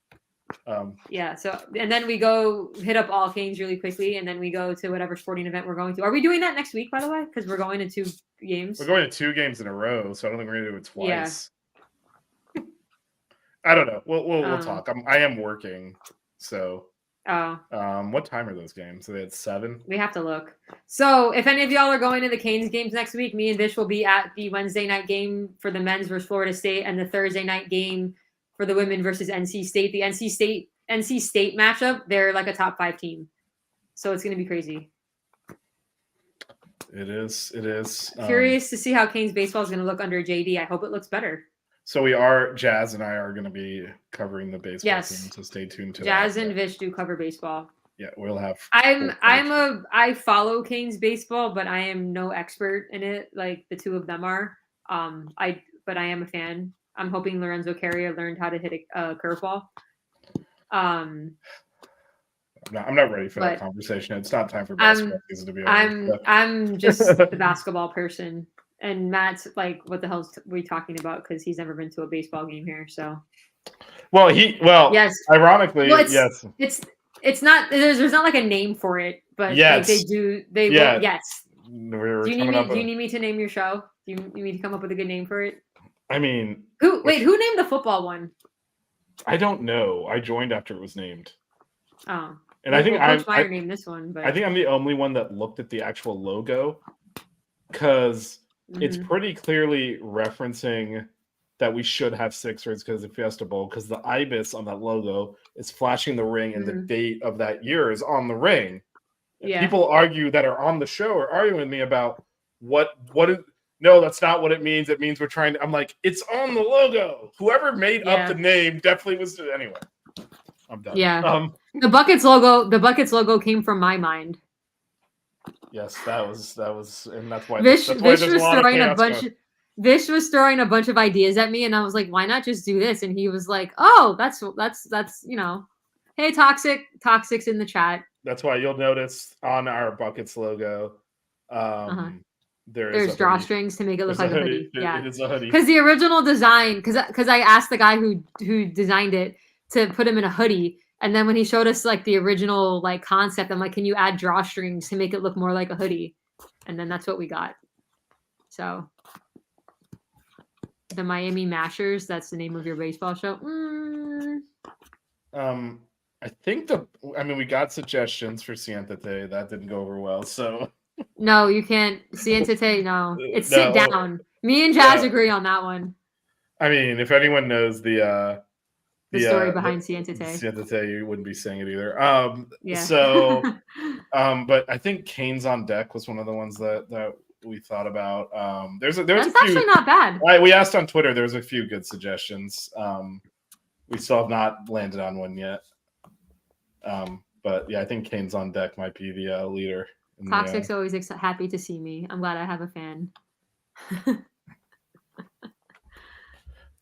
D: So and then we go hit up All Canes really quickly, and then we go to whatever sporting event we're going to. Are we doing that next week, by the way? Because we're going to 2 games.
E: We're going to 2 games in a row, so I don't think we're gonna do it twice. Yeah. I don't know. We'll talk. I am working, so. What time are those games? So it's 7.
D: We have to look. So if any of y'all are going to the Canes games next week, me and Vish will be at the Wednesday night game for the men's versus Florida State, and the Thursday night game for the women versus NC State. The NC State matchup, they're like a top 5 team, so it's going to be crazy.
E: It is.
D: Curious to see how Canes baseball is going to look under JD. I hope it looks better.
E: So Jazz and I are going to be covering the baseball team, so stay tuned to
D: Jazz
E: that.
D: and Vish do cover baseball.
E: Yeah, we'll have.
D: I follow Canes baseball, but I am no expert in it like the two of them are. But I am a fan. I'm hoping Lorenzo Carrier learned how to hit a curveball.
E: I'm not ready for that conversation. It's not time for basketball season to be over.
D: I'm just the basketball person. And Matt's like, what the hell are we talking about? Because he's never been to a baseball game here. So,
E: yes. Ironically, yes.
D: It's not. There's not like a name for it, but
E: yes.
D: they do. They will. Yes.
E: Do
D: you need me to name your show? Do you need me to come up with a good name for it?
E: I mean,
D: who named the football one?
E: I don't know. I joined after it was named.
D: Oh,
E: and I think
D: Coach Meyer named this one. But
E: I think I'm the only one that looked at the actual logo because. It's pretty clearly referencing that we should have Sixers because of Fiesta Bowl, because the ibis on that logo is flashing the ring and the date of that year is on the ring. Yeah. People that are on the show are arguing with me about no, that's not what it means. It means we're trying to. I'm like, it's on the logo. Whoever made up the name definitely was. Anyway, I'm done.
D: Yeah. The Buckets logo came from my mind.
E: Yes, that was, and that's why.
D: Vish was throwing a bunch of ideas at me, and I was like, "Why not just do this?" And he was like, "Oh, that's hey, Toxic's in the chat."
E: That's why you'll notice on our Buckets logo,
D: there's drawstrings to make it look like a hoodie. Yeah,
E: it is a hoodie.
D: Because the original design, because I asked the guy who designed it to put him in a hoodie. And then when he showed us like the original like concept, I'm like, can you add drawstrings to make it look more like a hoodie? And then that's what we got. So the Miami Mashers, that's the name of your baseball show.
E: I think we got suggestions for Cientate. That didn't go over well. So
D: no, you can't. Cientate, no. It's sit down. Me and Jazz agree on that one.
E: I mean, if anyone knows the
D: story behind Siente.
E: Siente, you wouldn't be saying it either.
D: Yeah.
E: So, but I think Canes on Deck was one of the ones that we thought about. There's a few.
D: Actually not bad.
E: We asked on Twitter. There's a few good suggestions. We still have not landed on one yet. But yeah, I think Canes on Deck might be the leader.
D: Toxic's always happy to see me. I'm glad I have a fan.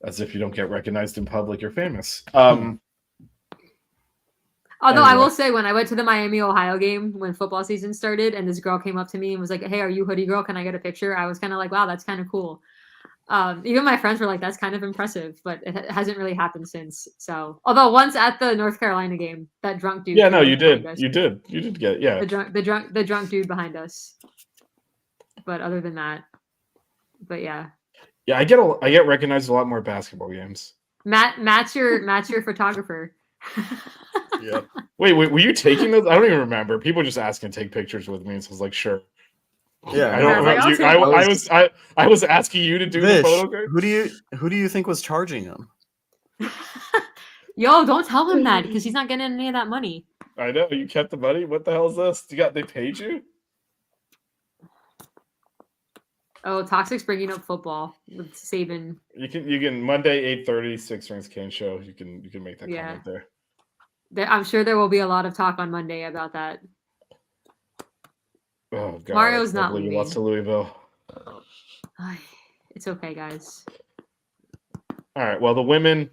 E: As if you don't get recognized in public, you're famous.
D: Although
E: Anyway.
D: I will say, when I went to the Miami, Ohio game when football season started, and this girl came up to me and was like, "Hey, are you Hoodie Girl? Can I get a picture?" I was kind of like, "Wow, that's kind of cool." Even my friends were like, "That's kind of impressive," but it hasn't really happened since. So, although once at the North Carolina game, that drunk dude.
E: Yeah, no, you did. You did get it. Yeah.
D: The drunk dude behind us. But other than that, but yeah.
E: Yeah, I get recognized a lot more basketball games.
D: Matt's your photographer.
C: Yep.
E: Wait, were you taking those? I don't even remember. People just asking to take pictures with me, so I was like, sure.
C: Yeah,
E: I don't remember. I was asking you to do the photo.
C: Who do you think was charging him?
D: Yo, don't tell him that because he's not getting any of that money.
E: I know you kept the money. What the hell is this? They paid you?
D: Oh, Toxic's bringing up football with Saban.
E: You can Monday 8:30 Six Rings Cane Show. You can make that comment there.
D: I'm sure there will be a lot of talk on Monday about that.
E: Oh God,
D: Mario's not leaving.
E: He lost to Louisville.
D: It's okay, guys.
E: All right. Well, the women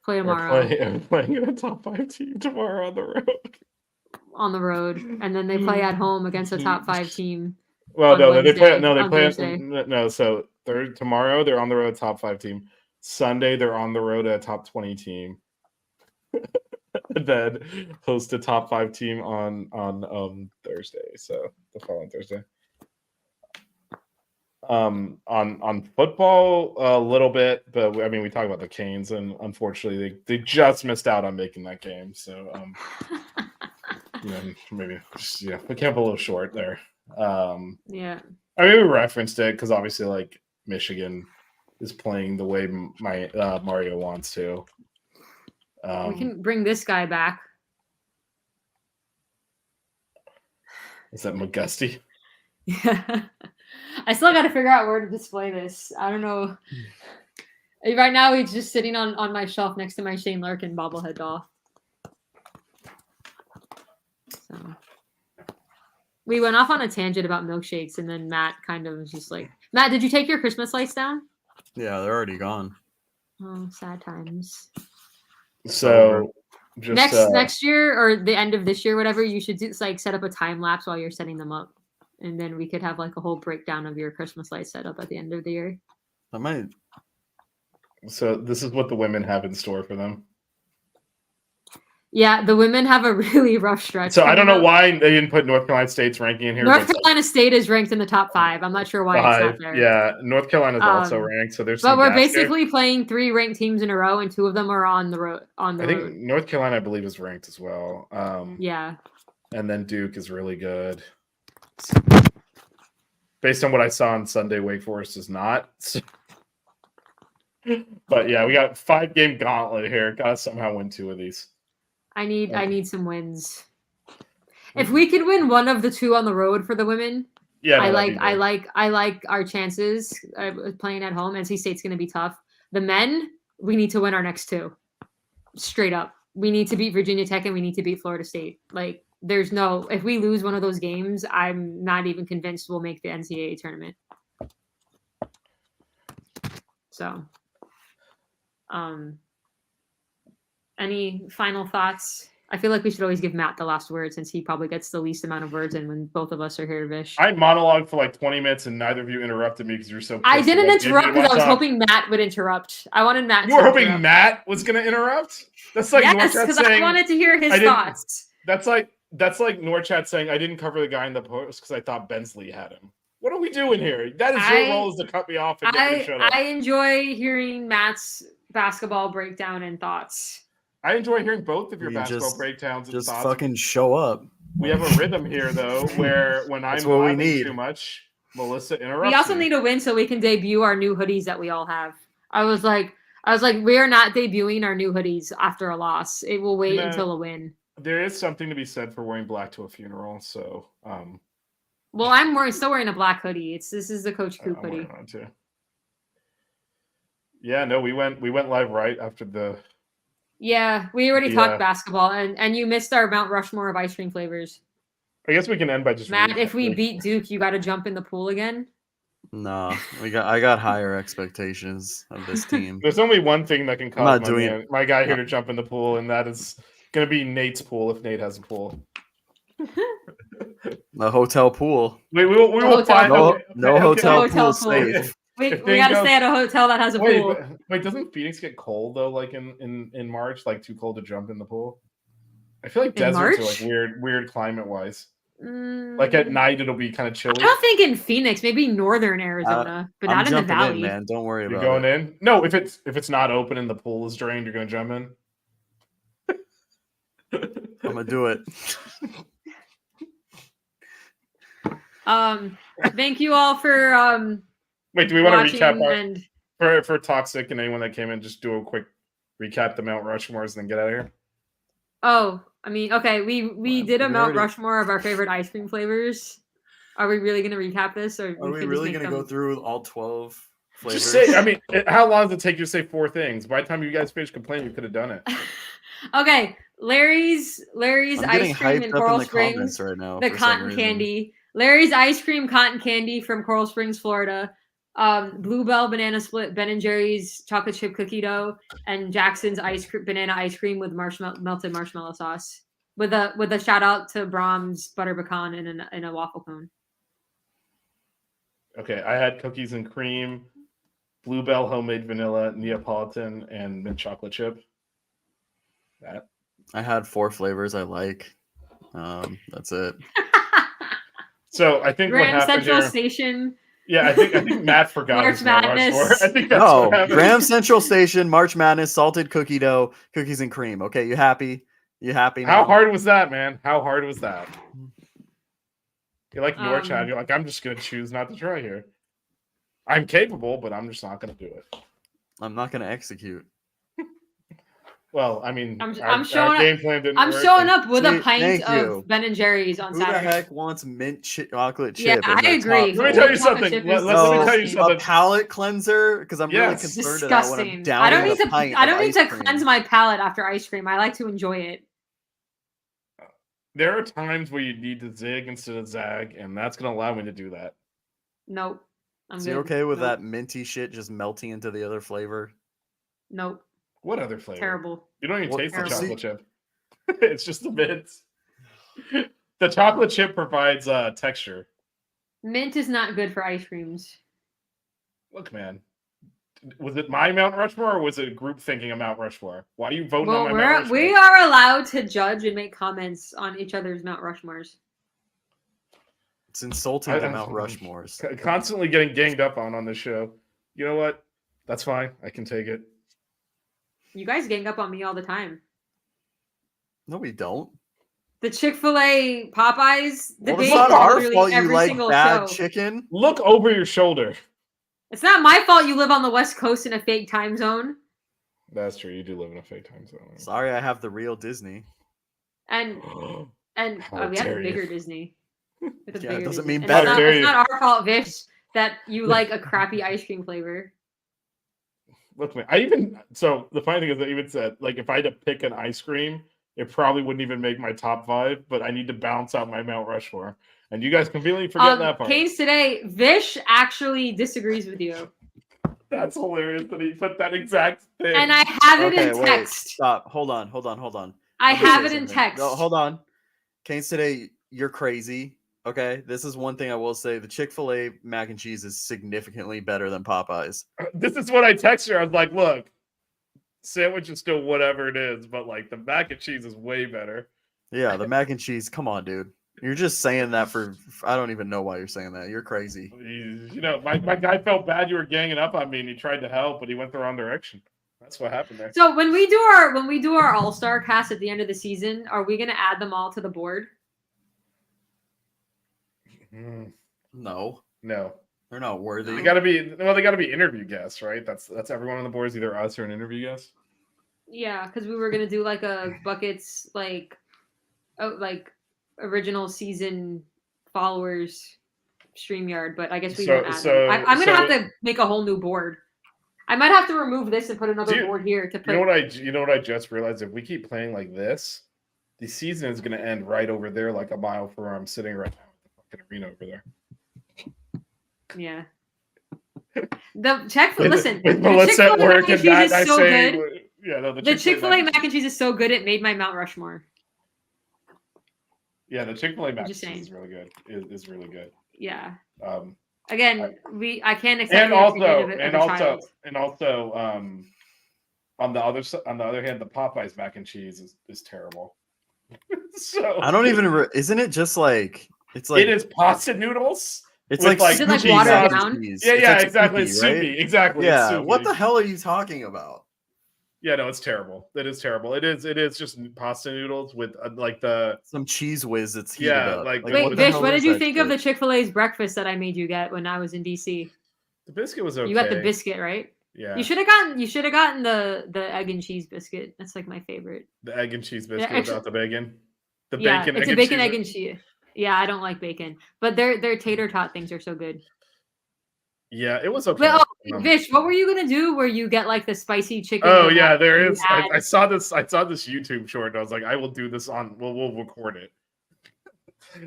D: play tomorrow.
E: Are playing in a top 5 team tomorrow on the road.
D: On the road, and then they play at home against a top 5 team.
E: Well, no,
D: Wednesday,
E: they play. No, they play.
D: Thursday.
E: No, so tomorrow they're on the road top 5 team. Sunday they're on the road at a top 20 team. Then host a top 5 team on Thursday. So the following Thursday. On football a little bit, but I mean we talk about the Canes, and unfortunately they just missed out on making that game. So maybe just, we came up a little short there.
D: Yeah.
E: I mean we referenced it because obviously like Michigan is playing the way Mario wants to.
D: We can bring this guy back.
E: Is that McGusty?
D: Yeah. I still got to figure out where to display this. I don't know. Right now, he's just sitting on my shelf next to my Shane Larkin bobblehead doll. So we went off on a tangent about milkshakes, and then Matt kind of was just like, Matt, did you take your Christmas lights down?
C: Yeah, they're already gone.
D: Oh, sad times.
E: So just
D: next year or the end of this year, whatever, you should set up a time lapse while you're setting them up, and then we could have like a whole breakdown of your Christmas light setup at the end of the year.
C: I might.
E: So this is what the women have in store for them.
D: Yeah, the women have a really rough stretch.
E: So I don't know why they didn't put North Carolina State's ranking in here.
D: North Carolina State is ranked in the top 5. I'm not sure why it's not there.
E: Yeah, North Carolina's also ranked. So there's.
D: But we're basically playing 3 ranked teams in a row, and 2 of them are on the road. I think
E: North Carolina, I believe, is ranked as well.
D: Yeah. And
E: then Duke is really good. Based on what I saw on Sunday, Wake Forest is not. But yeah, we got 5-game gauntlet here. Got to somehow win 2 of these.
D: I need some wins. If we could win one of the 2 on the road for the women, I like our chances playing at home. NC State's going to be tough. The men, we need to win our next 2. Straight up. We need to beat Virginia Tech and we need to beat Florida State. Like if we lose one of those games, I'm not even convinced we'll make the NCAA tournament. So, any final thoughts? I feel like we should always give Matt the last word since he probably gets the least amount of words in when both of us are here, Vish.
E: I monologued for like 20 minutes and neither of you interrupted me because you're so pissed.
D: I didn't interrupt because I was hoping Matt would interrupt. I wanted Matt
E: You were hoping Matt was going to interrupt? That's like
D: yes, because I wanted to hear his thoughts.
E: That's like Norchat saying, I didn't cover the guy in the post because I thought Bensley had him. What are we doing here? That is your role, is to cut me off and get me shut up.
D: I enjoy hearing Matt's basketball breakdown and thoughts.
E: I enjoy hearing both of your basketball breakdowns and
C: just
E: thoughts.
C: Fucking show up.
E: We have a rhythm here, though, where when I'm laughing too much, Melissa interrupts.
D: We also need a win so we can debut our new hoodies that we all have. I was like, we are not debuting our new hoodies after a loss. It will wait until a win.
E: There is something to be said for wearing black to a funeral. So,
D: well, I'm still wearing a black hoodie. This is the Coach Coop hoodie.
E: Too. Yeah, no, we went live right after the.
D: Yeah, we already talked basketball, and you missed our Mount Rushmore of ice cream flavors.
E: I guess we can end by just.
D: Matt, if we beat Duke, you got to jump in the pool again.
C: No, I got higher expectations of this team.
E: There's only one thing that can cause my guy here to jump in the pool, and that is going to be Nate's pool if Nate has a pool.
C: The hotel pool.
E: We will find
C: no hotel pool safe.
D: We got to stay at a hotel that has a pool.
E: Wait, doesn't Phoenix get cold though? Like in March, like too cold to jump in the pool? I feel like deserts are like weird climate wise. Like at night, it'll be kind of chilly.
D: I don't think in Phoenix, maybe northern Arizona, but not in the valley.
C: Man, don't worry about it.
E: You're going in? No, if it's not open and the pool is drained, you're gonna jump in.
C: I'm gonna do it.
D: Thank you all for
E: Wait, do we want to recap for Toxic and anyone that came in? Just do a quick recap the Mount Rushmores and then get out of here.
D: Oh, I mean, okay, we did a Mount Rushmore of our favorite ice cream flavors. Are we really going to recap this, or
C: are we really going to go through all 12 flavors?
E: Just say. I mean, how long does it take you to say 4 things? By the time you guys finish complaining, you could have done it.
D: Okay, Larry's ice cream in Coral Springs
C: right now,
D: the cotton candy. Larry's ice cream cotton candy from Coral Springs, Florida. Bluebell banana split, Ben and Jerry's chocolate chip cookie dough, and Jackson's banana ice cream with melted marshmallow sauce. With a shout out to Brahms butter pecan in a waffle cone.
E: Okay, I had cookies and cream, Bluebell homemade vanilla, Neapolitan, and mint chocolate chip. That
C: I had 4 flavors I like. That's it.
E: So I think
D: Graham
E: what happened
D: Central
E: here,
D: Station.
E: Yeah, I think Matt forgot.
D: March Madness.
E: I think that's what happened.
C: Graham Central Station, March Madness, salted cookie dough, cookies and cream. Okay, you happy? You happy now?
E: How hard was that, man? How hard was that? You're like Norchad. You're like, I'm just gonna choose not to try here. I'm capable, but I'm just not gonna do it.
C: I'm not gonna execute.
E: Well, I mean,
D: I'm showing up with a pint of Ben and Jerry's on Saturday.
C: Who the heck wants mint chocolate chip?
D: Yeah, I agree.
E: Let me tell you something. Let me tell you something.
C: A palate cleanser, because I'm really concerned
D: disgusting.
C: that when I'm down
D: I don't need to cleanse my palate after ice cream. I like to enjoy it.
E: There are times where you need to zig instead of zag, and that's going to allow me to do that.
D: Nope.
C: Is you okay with that minty shit just melting into the other flavor?
D: Nope.
E: What other flavor?
D: Terrible.
E: You don't even taste the chocolate chip. It's just the mint. The chocolate chip provides texture.
D: Mint is not good for ice creams.
E: Look, man. Was it my Mount Rushmore or was it group thinking of Mount Rushmore? Why are you voting on my Mount Rushmore?
D: We are allowed to judge and make comments on each other's Mount Rushmores.
C: It's insulting to Mount Rushmores.
E: Constantly getting ganged up on this show. You know what? That's fine. I can take it.
D: You guys gang up on me all the time.
C: No, we don't.
D: The Chick-fil-A Popeyes debate.
C: It's not our fault you like bad chicken.
E: Look over your shoulder.
D: It's not my fault you live on the West Coast in a fake time zone.
E: That's true. You do live in a fake time zone.
C: Sorry, I have the real Disney.
D: And we have a bigger Disney.
C: Yeah, it doesn't mean better.
D: It's not our fault, Vish, that you like a crappy ice cream flavor.
E: Look, man, so the funny thing is that I even said, like, if I had to pick an ice cream, it probably wouldn't even make my top 5, but I need to balance out my Mount Rushmore. And you guys completely forget that part.
D: Canes today, Vish actually disagrees with you.
E: That's hilarious that he put that exact thing.
D: And I have it in text.
C: Wait, stop. Hold on.
D: I have it in text.
C: No, hold on. Canes today, you're crazy. Okay, this is one thing I will say. The Chick-fil-A mac and cheese is significantly better than Popeyes.
E: This is what I texted her. I was like, look, sandwich is still whatever it is, but like the mac and cheese is way better.
C: Yeah, the mac and cheese. Come on, dude. You're just saying that for I don't even know why you're saying that. You're crazy.
E: You know, my guy felt bad you were ganging up on me and he tried to help, but he went the wrong direction. That's what happened there.
D: So when we do our All-Star cast at the end of the season, are we gonna add them all to the board?
C: No. They're not worthy.
E: They gotta be interview guests, right? That's everyone on the board is either us or an interview guest.
D: Yeah, because we were gonna do like a buckets like original season followers StreamYard, but I guess we won't add them. I'm gonna have to make a whole new board. I might have to remove this and put another board here to put.
E: You know what I just realized? If we keep playing like this, the season is gonna end right over there, like a mile from where I'm sitting right now at the fucking arena over there.
D: Yeah. The Chick-fil-A, listen,
E: with Melissa at work and that,
D: is so good.
E: Yeah, no,
D: the Chick-fil-A mac and cheese is so good it made my Mount Rushmore.
E: Yeah, the Chick-fil-A mac and cheese is really good. Is really good.
D: Yeah. Again, I can't accept.
E: And also, on the other hand, the Popeyes mac and cheese is terrible. So
C: I don't even. Isn't it just like it's like
E: it is pasta noodles?
C: It's like
D: is it like watered down?
E: Yeah, exactly. It's soupy, exactly.
C: Yeah.
E: Soupy.
C: What the hell are you talking about?
E: Yeah, no, it's terrible. It is terrible. It is just pasta noodles with
C: some cheese whiz that's heated up.
D: Wait, Vish, what did you think of the Chick-fil-A's breakfast that I made you get when I was in DC?
E: The biscuit was okay.
D: You got the biscuit, right?
E: Yeah.
D: You should have gotten the egg and cheese biscuit. That's like my favorite.
E: The egg and cheese biscuit without the bacon.
D: It's a bacon, egg and cheese. Yeah, I don't like bacon, but their tater tot things are so good.
E: Yeah, it was okay.
D: Well, Vish, what were you gonna do where you get like the spicy chicken?
E: Oh yeah, there is. I saw this YouTube short, and I was like, I will do this on. We'll record it.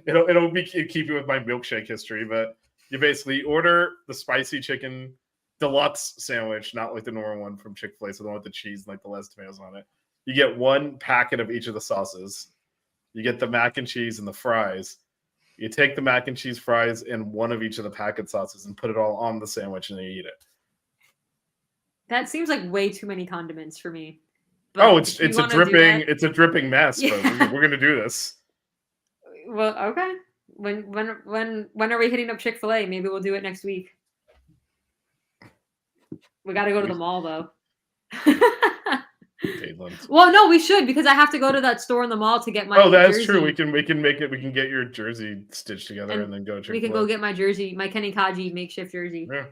E: It'll be keeping with my milkshake history, but you basically order the spicy chicken deluxe sandwich, not like the normal one from Chick-fil-A, so the one with the cheese and like the less tomatoes on it. You get one packet of each of the sauces. You get the mac and cheese and the fries. You take the mac and cheese fries and one of each of the packet sauces and put it all on the sandwich and then you eat it.
D: That seems like way too many condiments for me.
E: But it's a dripping mess, yeah. But we're gonna do this.
D: Well, okay. When are we hitting up Chick-fil-A? Maybe we'll do it next week. We got to go to the mall though. Well, no, we should because I have to go to that store in the mall to get my.
E: Oh, that's jersey. True. We can make it. We can get your jersey stitched together and then go.
D: We can go get my jersey, my Kenny Kaji makeshift jersey.
E: Yeah.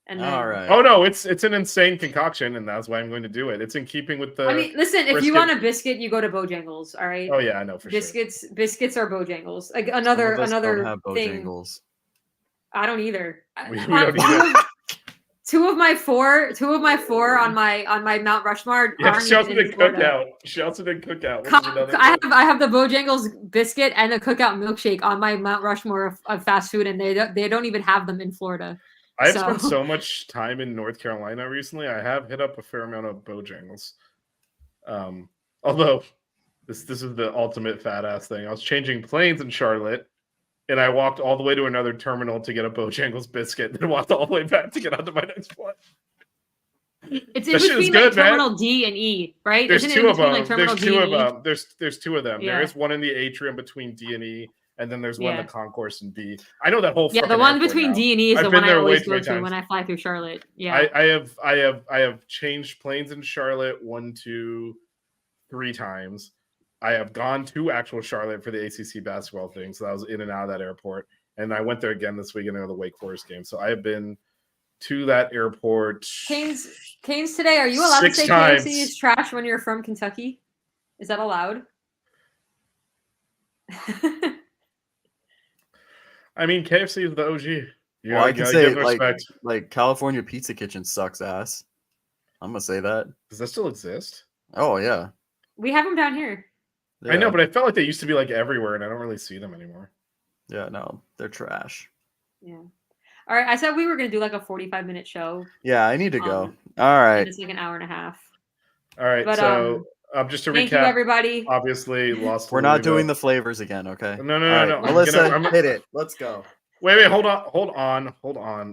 D: And then,
C: all right.
E: Oh no, it's an insane concoction, and that's why I'm going to do it. It's in keeping with the.
D: I mean, listen, if you want a biscuit, you go to Bojangles. All right.
E: Oh yeah, I know for
D: biscuits,
E: sure.
D: Biscuits are Bojangles. Like another
C: don't have
D: thing.
C: Bojangles.
D: I don't either.
E: We don't either.
D: Two of my four on my Mount Rushmore.
E: Yeah, Shelton and Cookout. Shelton and Cookout.
D: I have the Bojangles biscuit and the Cookout milkshake on my Mount Rushmore of fast food, and they don't even have them in Florida.
E: I've spent so much time in North Carolina recently. I have hit up a fair amount of Bojangles. Although this is the ultimate fat ass thing. I was changing planes in Charlotte. And I walked all the way to another terminal to get a Bojangles biscuit, then walked all the way back to get onto my next flight.
D: It's in between good, Terminal D and E, right?
E: There's
D: Isn't
E: two of them.
D: Like
E: there's two of them. There's two of them.
D: Yeah.
E: There is one in the atrium between D and E, and then there's one in the concourse in B. I know that whole.
D: Yeah, the one between
E: now.
D: D and E is the one I always go to when I fly through Charlotte. Yeah,
E: I have changed planes in Charlotte 1, 2, 3 times. I have gone to actual Charlotte for the ACC basketball thing, so I was in and out of that airport. And I went there again this weekend for the Wake Forest game. So I have been to that airport.
D: Canes today, are you allowed to say KFC is trash when you're from Kentucky? Is that allowed?
E: I mean, KFC is the OG.
C: I can say like California Pizza Kitchen sucks ass. I'm gonna say that.
E: Does that still exist?
C: Oh yeah,
D: we have them down here.
E: Yeah. I know, but I felt like they used to be like everywhere, and I don't really see them anymore.
C: Yeah, no, they're trash.
D: Yeah. All right, I said we were gonna do like a 45-minute show.
C: Yeah, I need to go. All right.
D: It's like an hour and a half.
E: All right, but, so just to recap,
D: thank you, everybody.
E: Obviously, lost.
C: We're not doing the flavors again, okay?
E: No.
C: Melissa, hit it. Let's go.
E: Wait, hold on.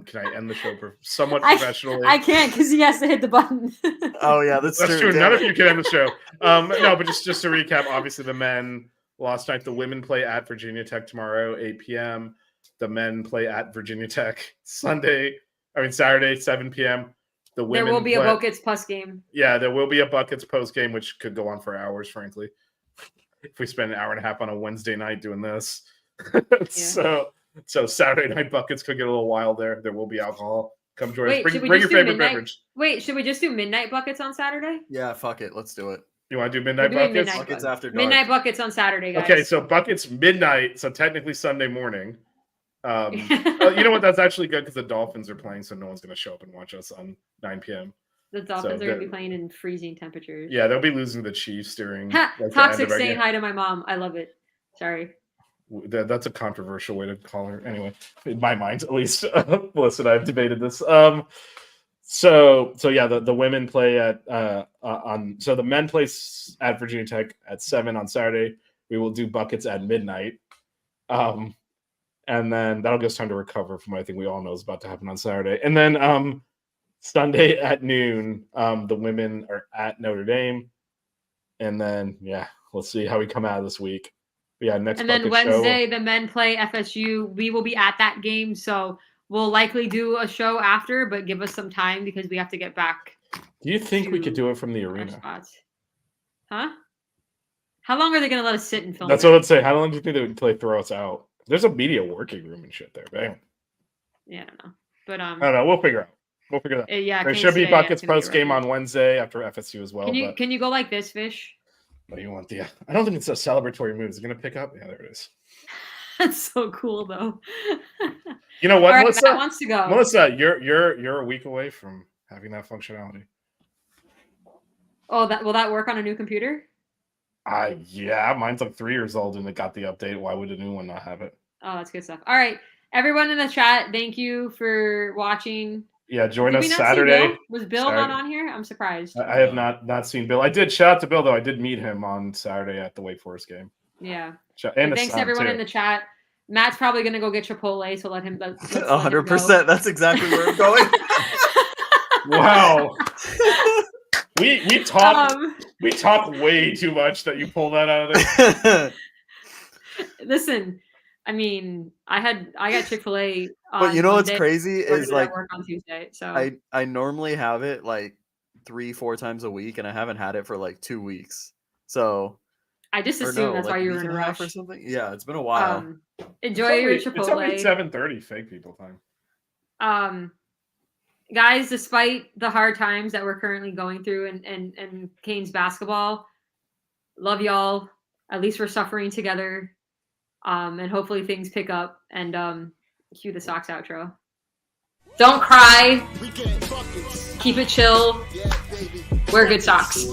E: Can I end the show somewhat professionally?
D: I can't because he has to hit the button.
C: Oh yeah, that's true.
E: None of you can end the show. No, but just to recap, obviously the men lost tonight. The women play at Virginia Tech tomorrow, 8 p.m. The men play at Virginia Tech Saturday, 7 p.m. The women.
D: There will be a Buckets post game.
E: Yeah, there will be a Buckets post game, which could go on for hours, frankly. If we spend an hour and a half on a Wednesday night doing this, So Saturday night buckets could get a little wild there. There will be alcohol. Come join us.
D: Wait, should we
E: Bring
D: just
E: your
D: do
E: favorite
D: midnight?
E: beverage.
D: Wait, should we just do midnight buckets on Saturday?
C: Yeah, fuck it. Let's do it.
E: You want to do midnight
D: We're doing
E: buckets?
D: midnight
C: Buckets after dark.
D: Midnight buckets on Saturday, guys.
E: Okay, so buckets midnight. So technically Sunday morning. You know what? That's actually good because the Dolphins are playing, so no one's going to show up and watch us on 9 p.m.
D: The Dolphins are going to be playing in freezing temperatures.
E: Yeah, they'll be losing to the Chiefs during
D: Toxic saying hi to my mom. I love it. Sorry.
E: That's a controversial way to call her. Anyway, in my mind, at least. Melissa and I have debated this. So yeah, the women play at so the men play at Virginia Tech at 7 on Saturday. We will do buckets at midnight. And then that'll give us time to recover from what I think we all know is about to happen on Saturday. And then Sunday at noon, the women are at Notre Dame. And then, yeah, we'll see how we come out of this week. But yeah, next.
D: And then Wednesday, the men play FSU. We will be at that game, so we'll likely do a show after, but give us some time because we have to get back.
E: Do you think we could do it from the arena?
D: Huh? How long are they going to let us sit and film?
E: That's what I'd say. How long do you think they would throw us out? There's a media working room and shit there. Bam.
D: Yeah, I don't know. But
E: I don't know. We'll figure that out.
D: Yeah,
E: there should be buckets post game on Wednesday after FSU as well.
D: Can you go like this, Fish?
E: What do you want? I don't think it's a celebratory move. Is it going to pick up? Yeah, there it is.
D: That's so cool, though.
E: You know what,
D: right,
E: Melissa?
D: Matt wants to go.
E: Melissa, you're a week away from having that functionality.
D: Oh, will that work on a new computer?
E: Yeah, mine's like 3 years old and it got the update. Why would a new one not have it?
D: Oh, that's good stuff. All right, everyone in the chat, thank you for watching.
E: Yeah, join us Saturday.
D: Was Bill not on here? I'm surprised.
E: I have not seen Bill. I did shout out to Bill though. I did meet him on Saturday at the Wake Forest game.
D: Yeah.
E: And
D: thanks to everyone in the chat. Matt's probably gonna go get Chipotle, so let him.
C: 100%. That's exactly where I'm going.
E: Wow. We talk way too much that you pull that out of there.
D: Listen, I mean, I got Chick-fil-A.
C: But you know what's crazy is like
D: work on Tuesday. So
C: I normally have it like 3-4 times a week, and I haven't had it for like 2 weeks. So
D: I just assumed that's why you were in a rush
C: or something. Yeah, it's been a while.
D: Enjoy your Chipotle.
E: It's only 7:30 fake people time.
D: Guys, despite the hard times that we're currently going through and Canes basketball, love y'all. At least we're suffering together. And hopefully things pick up. And cue the Sox outro. Don't cry. Keep it chill. Wear good socks.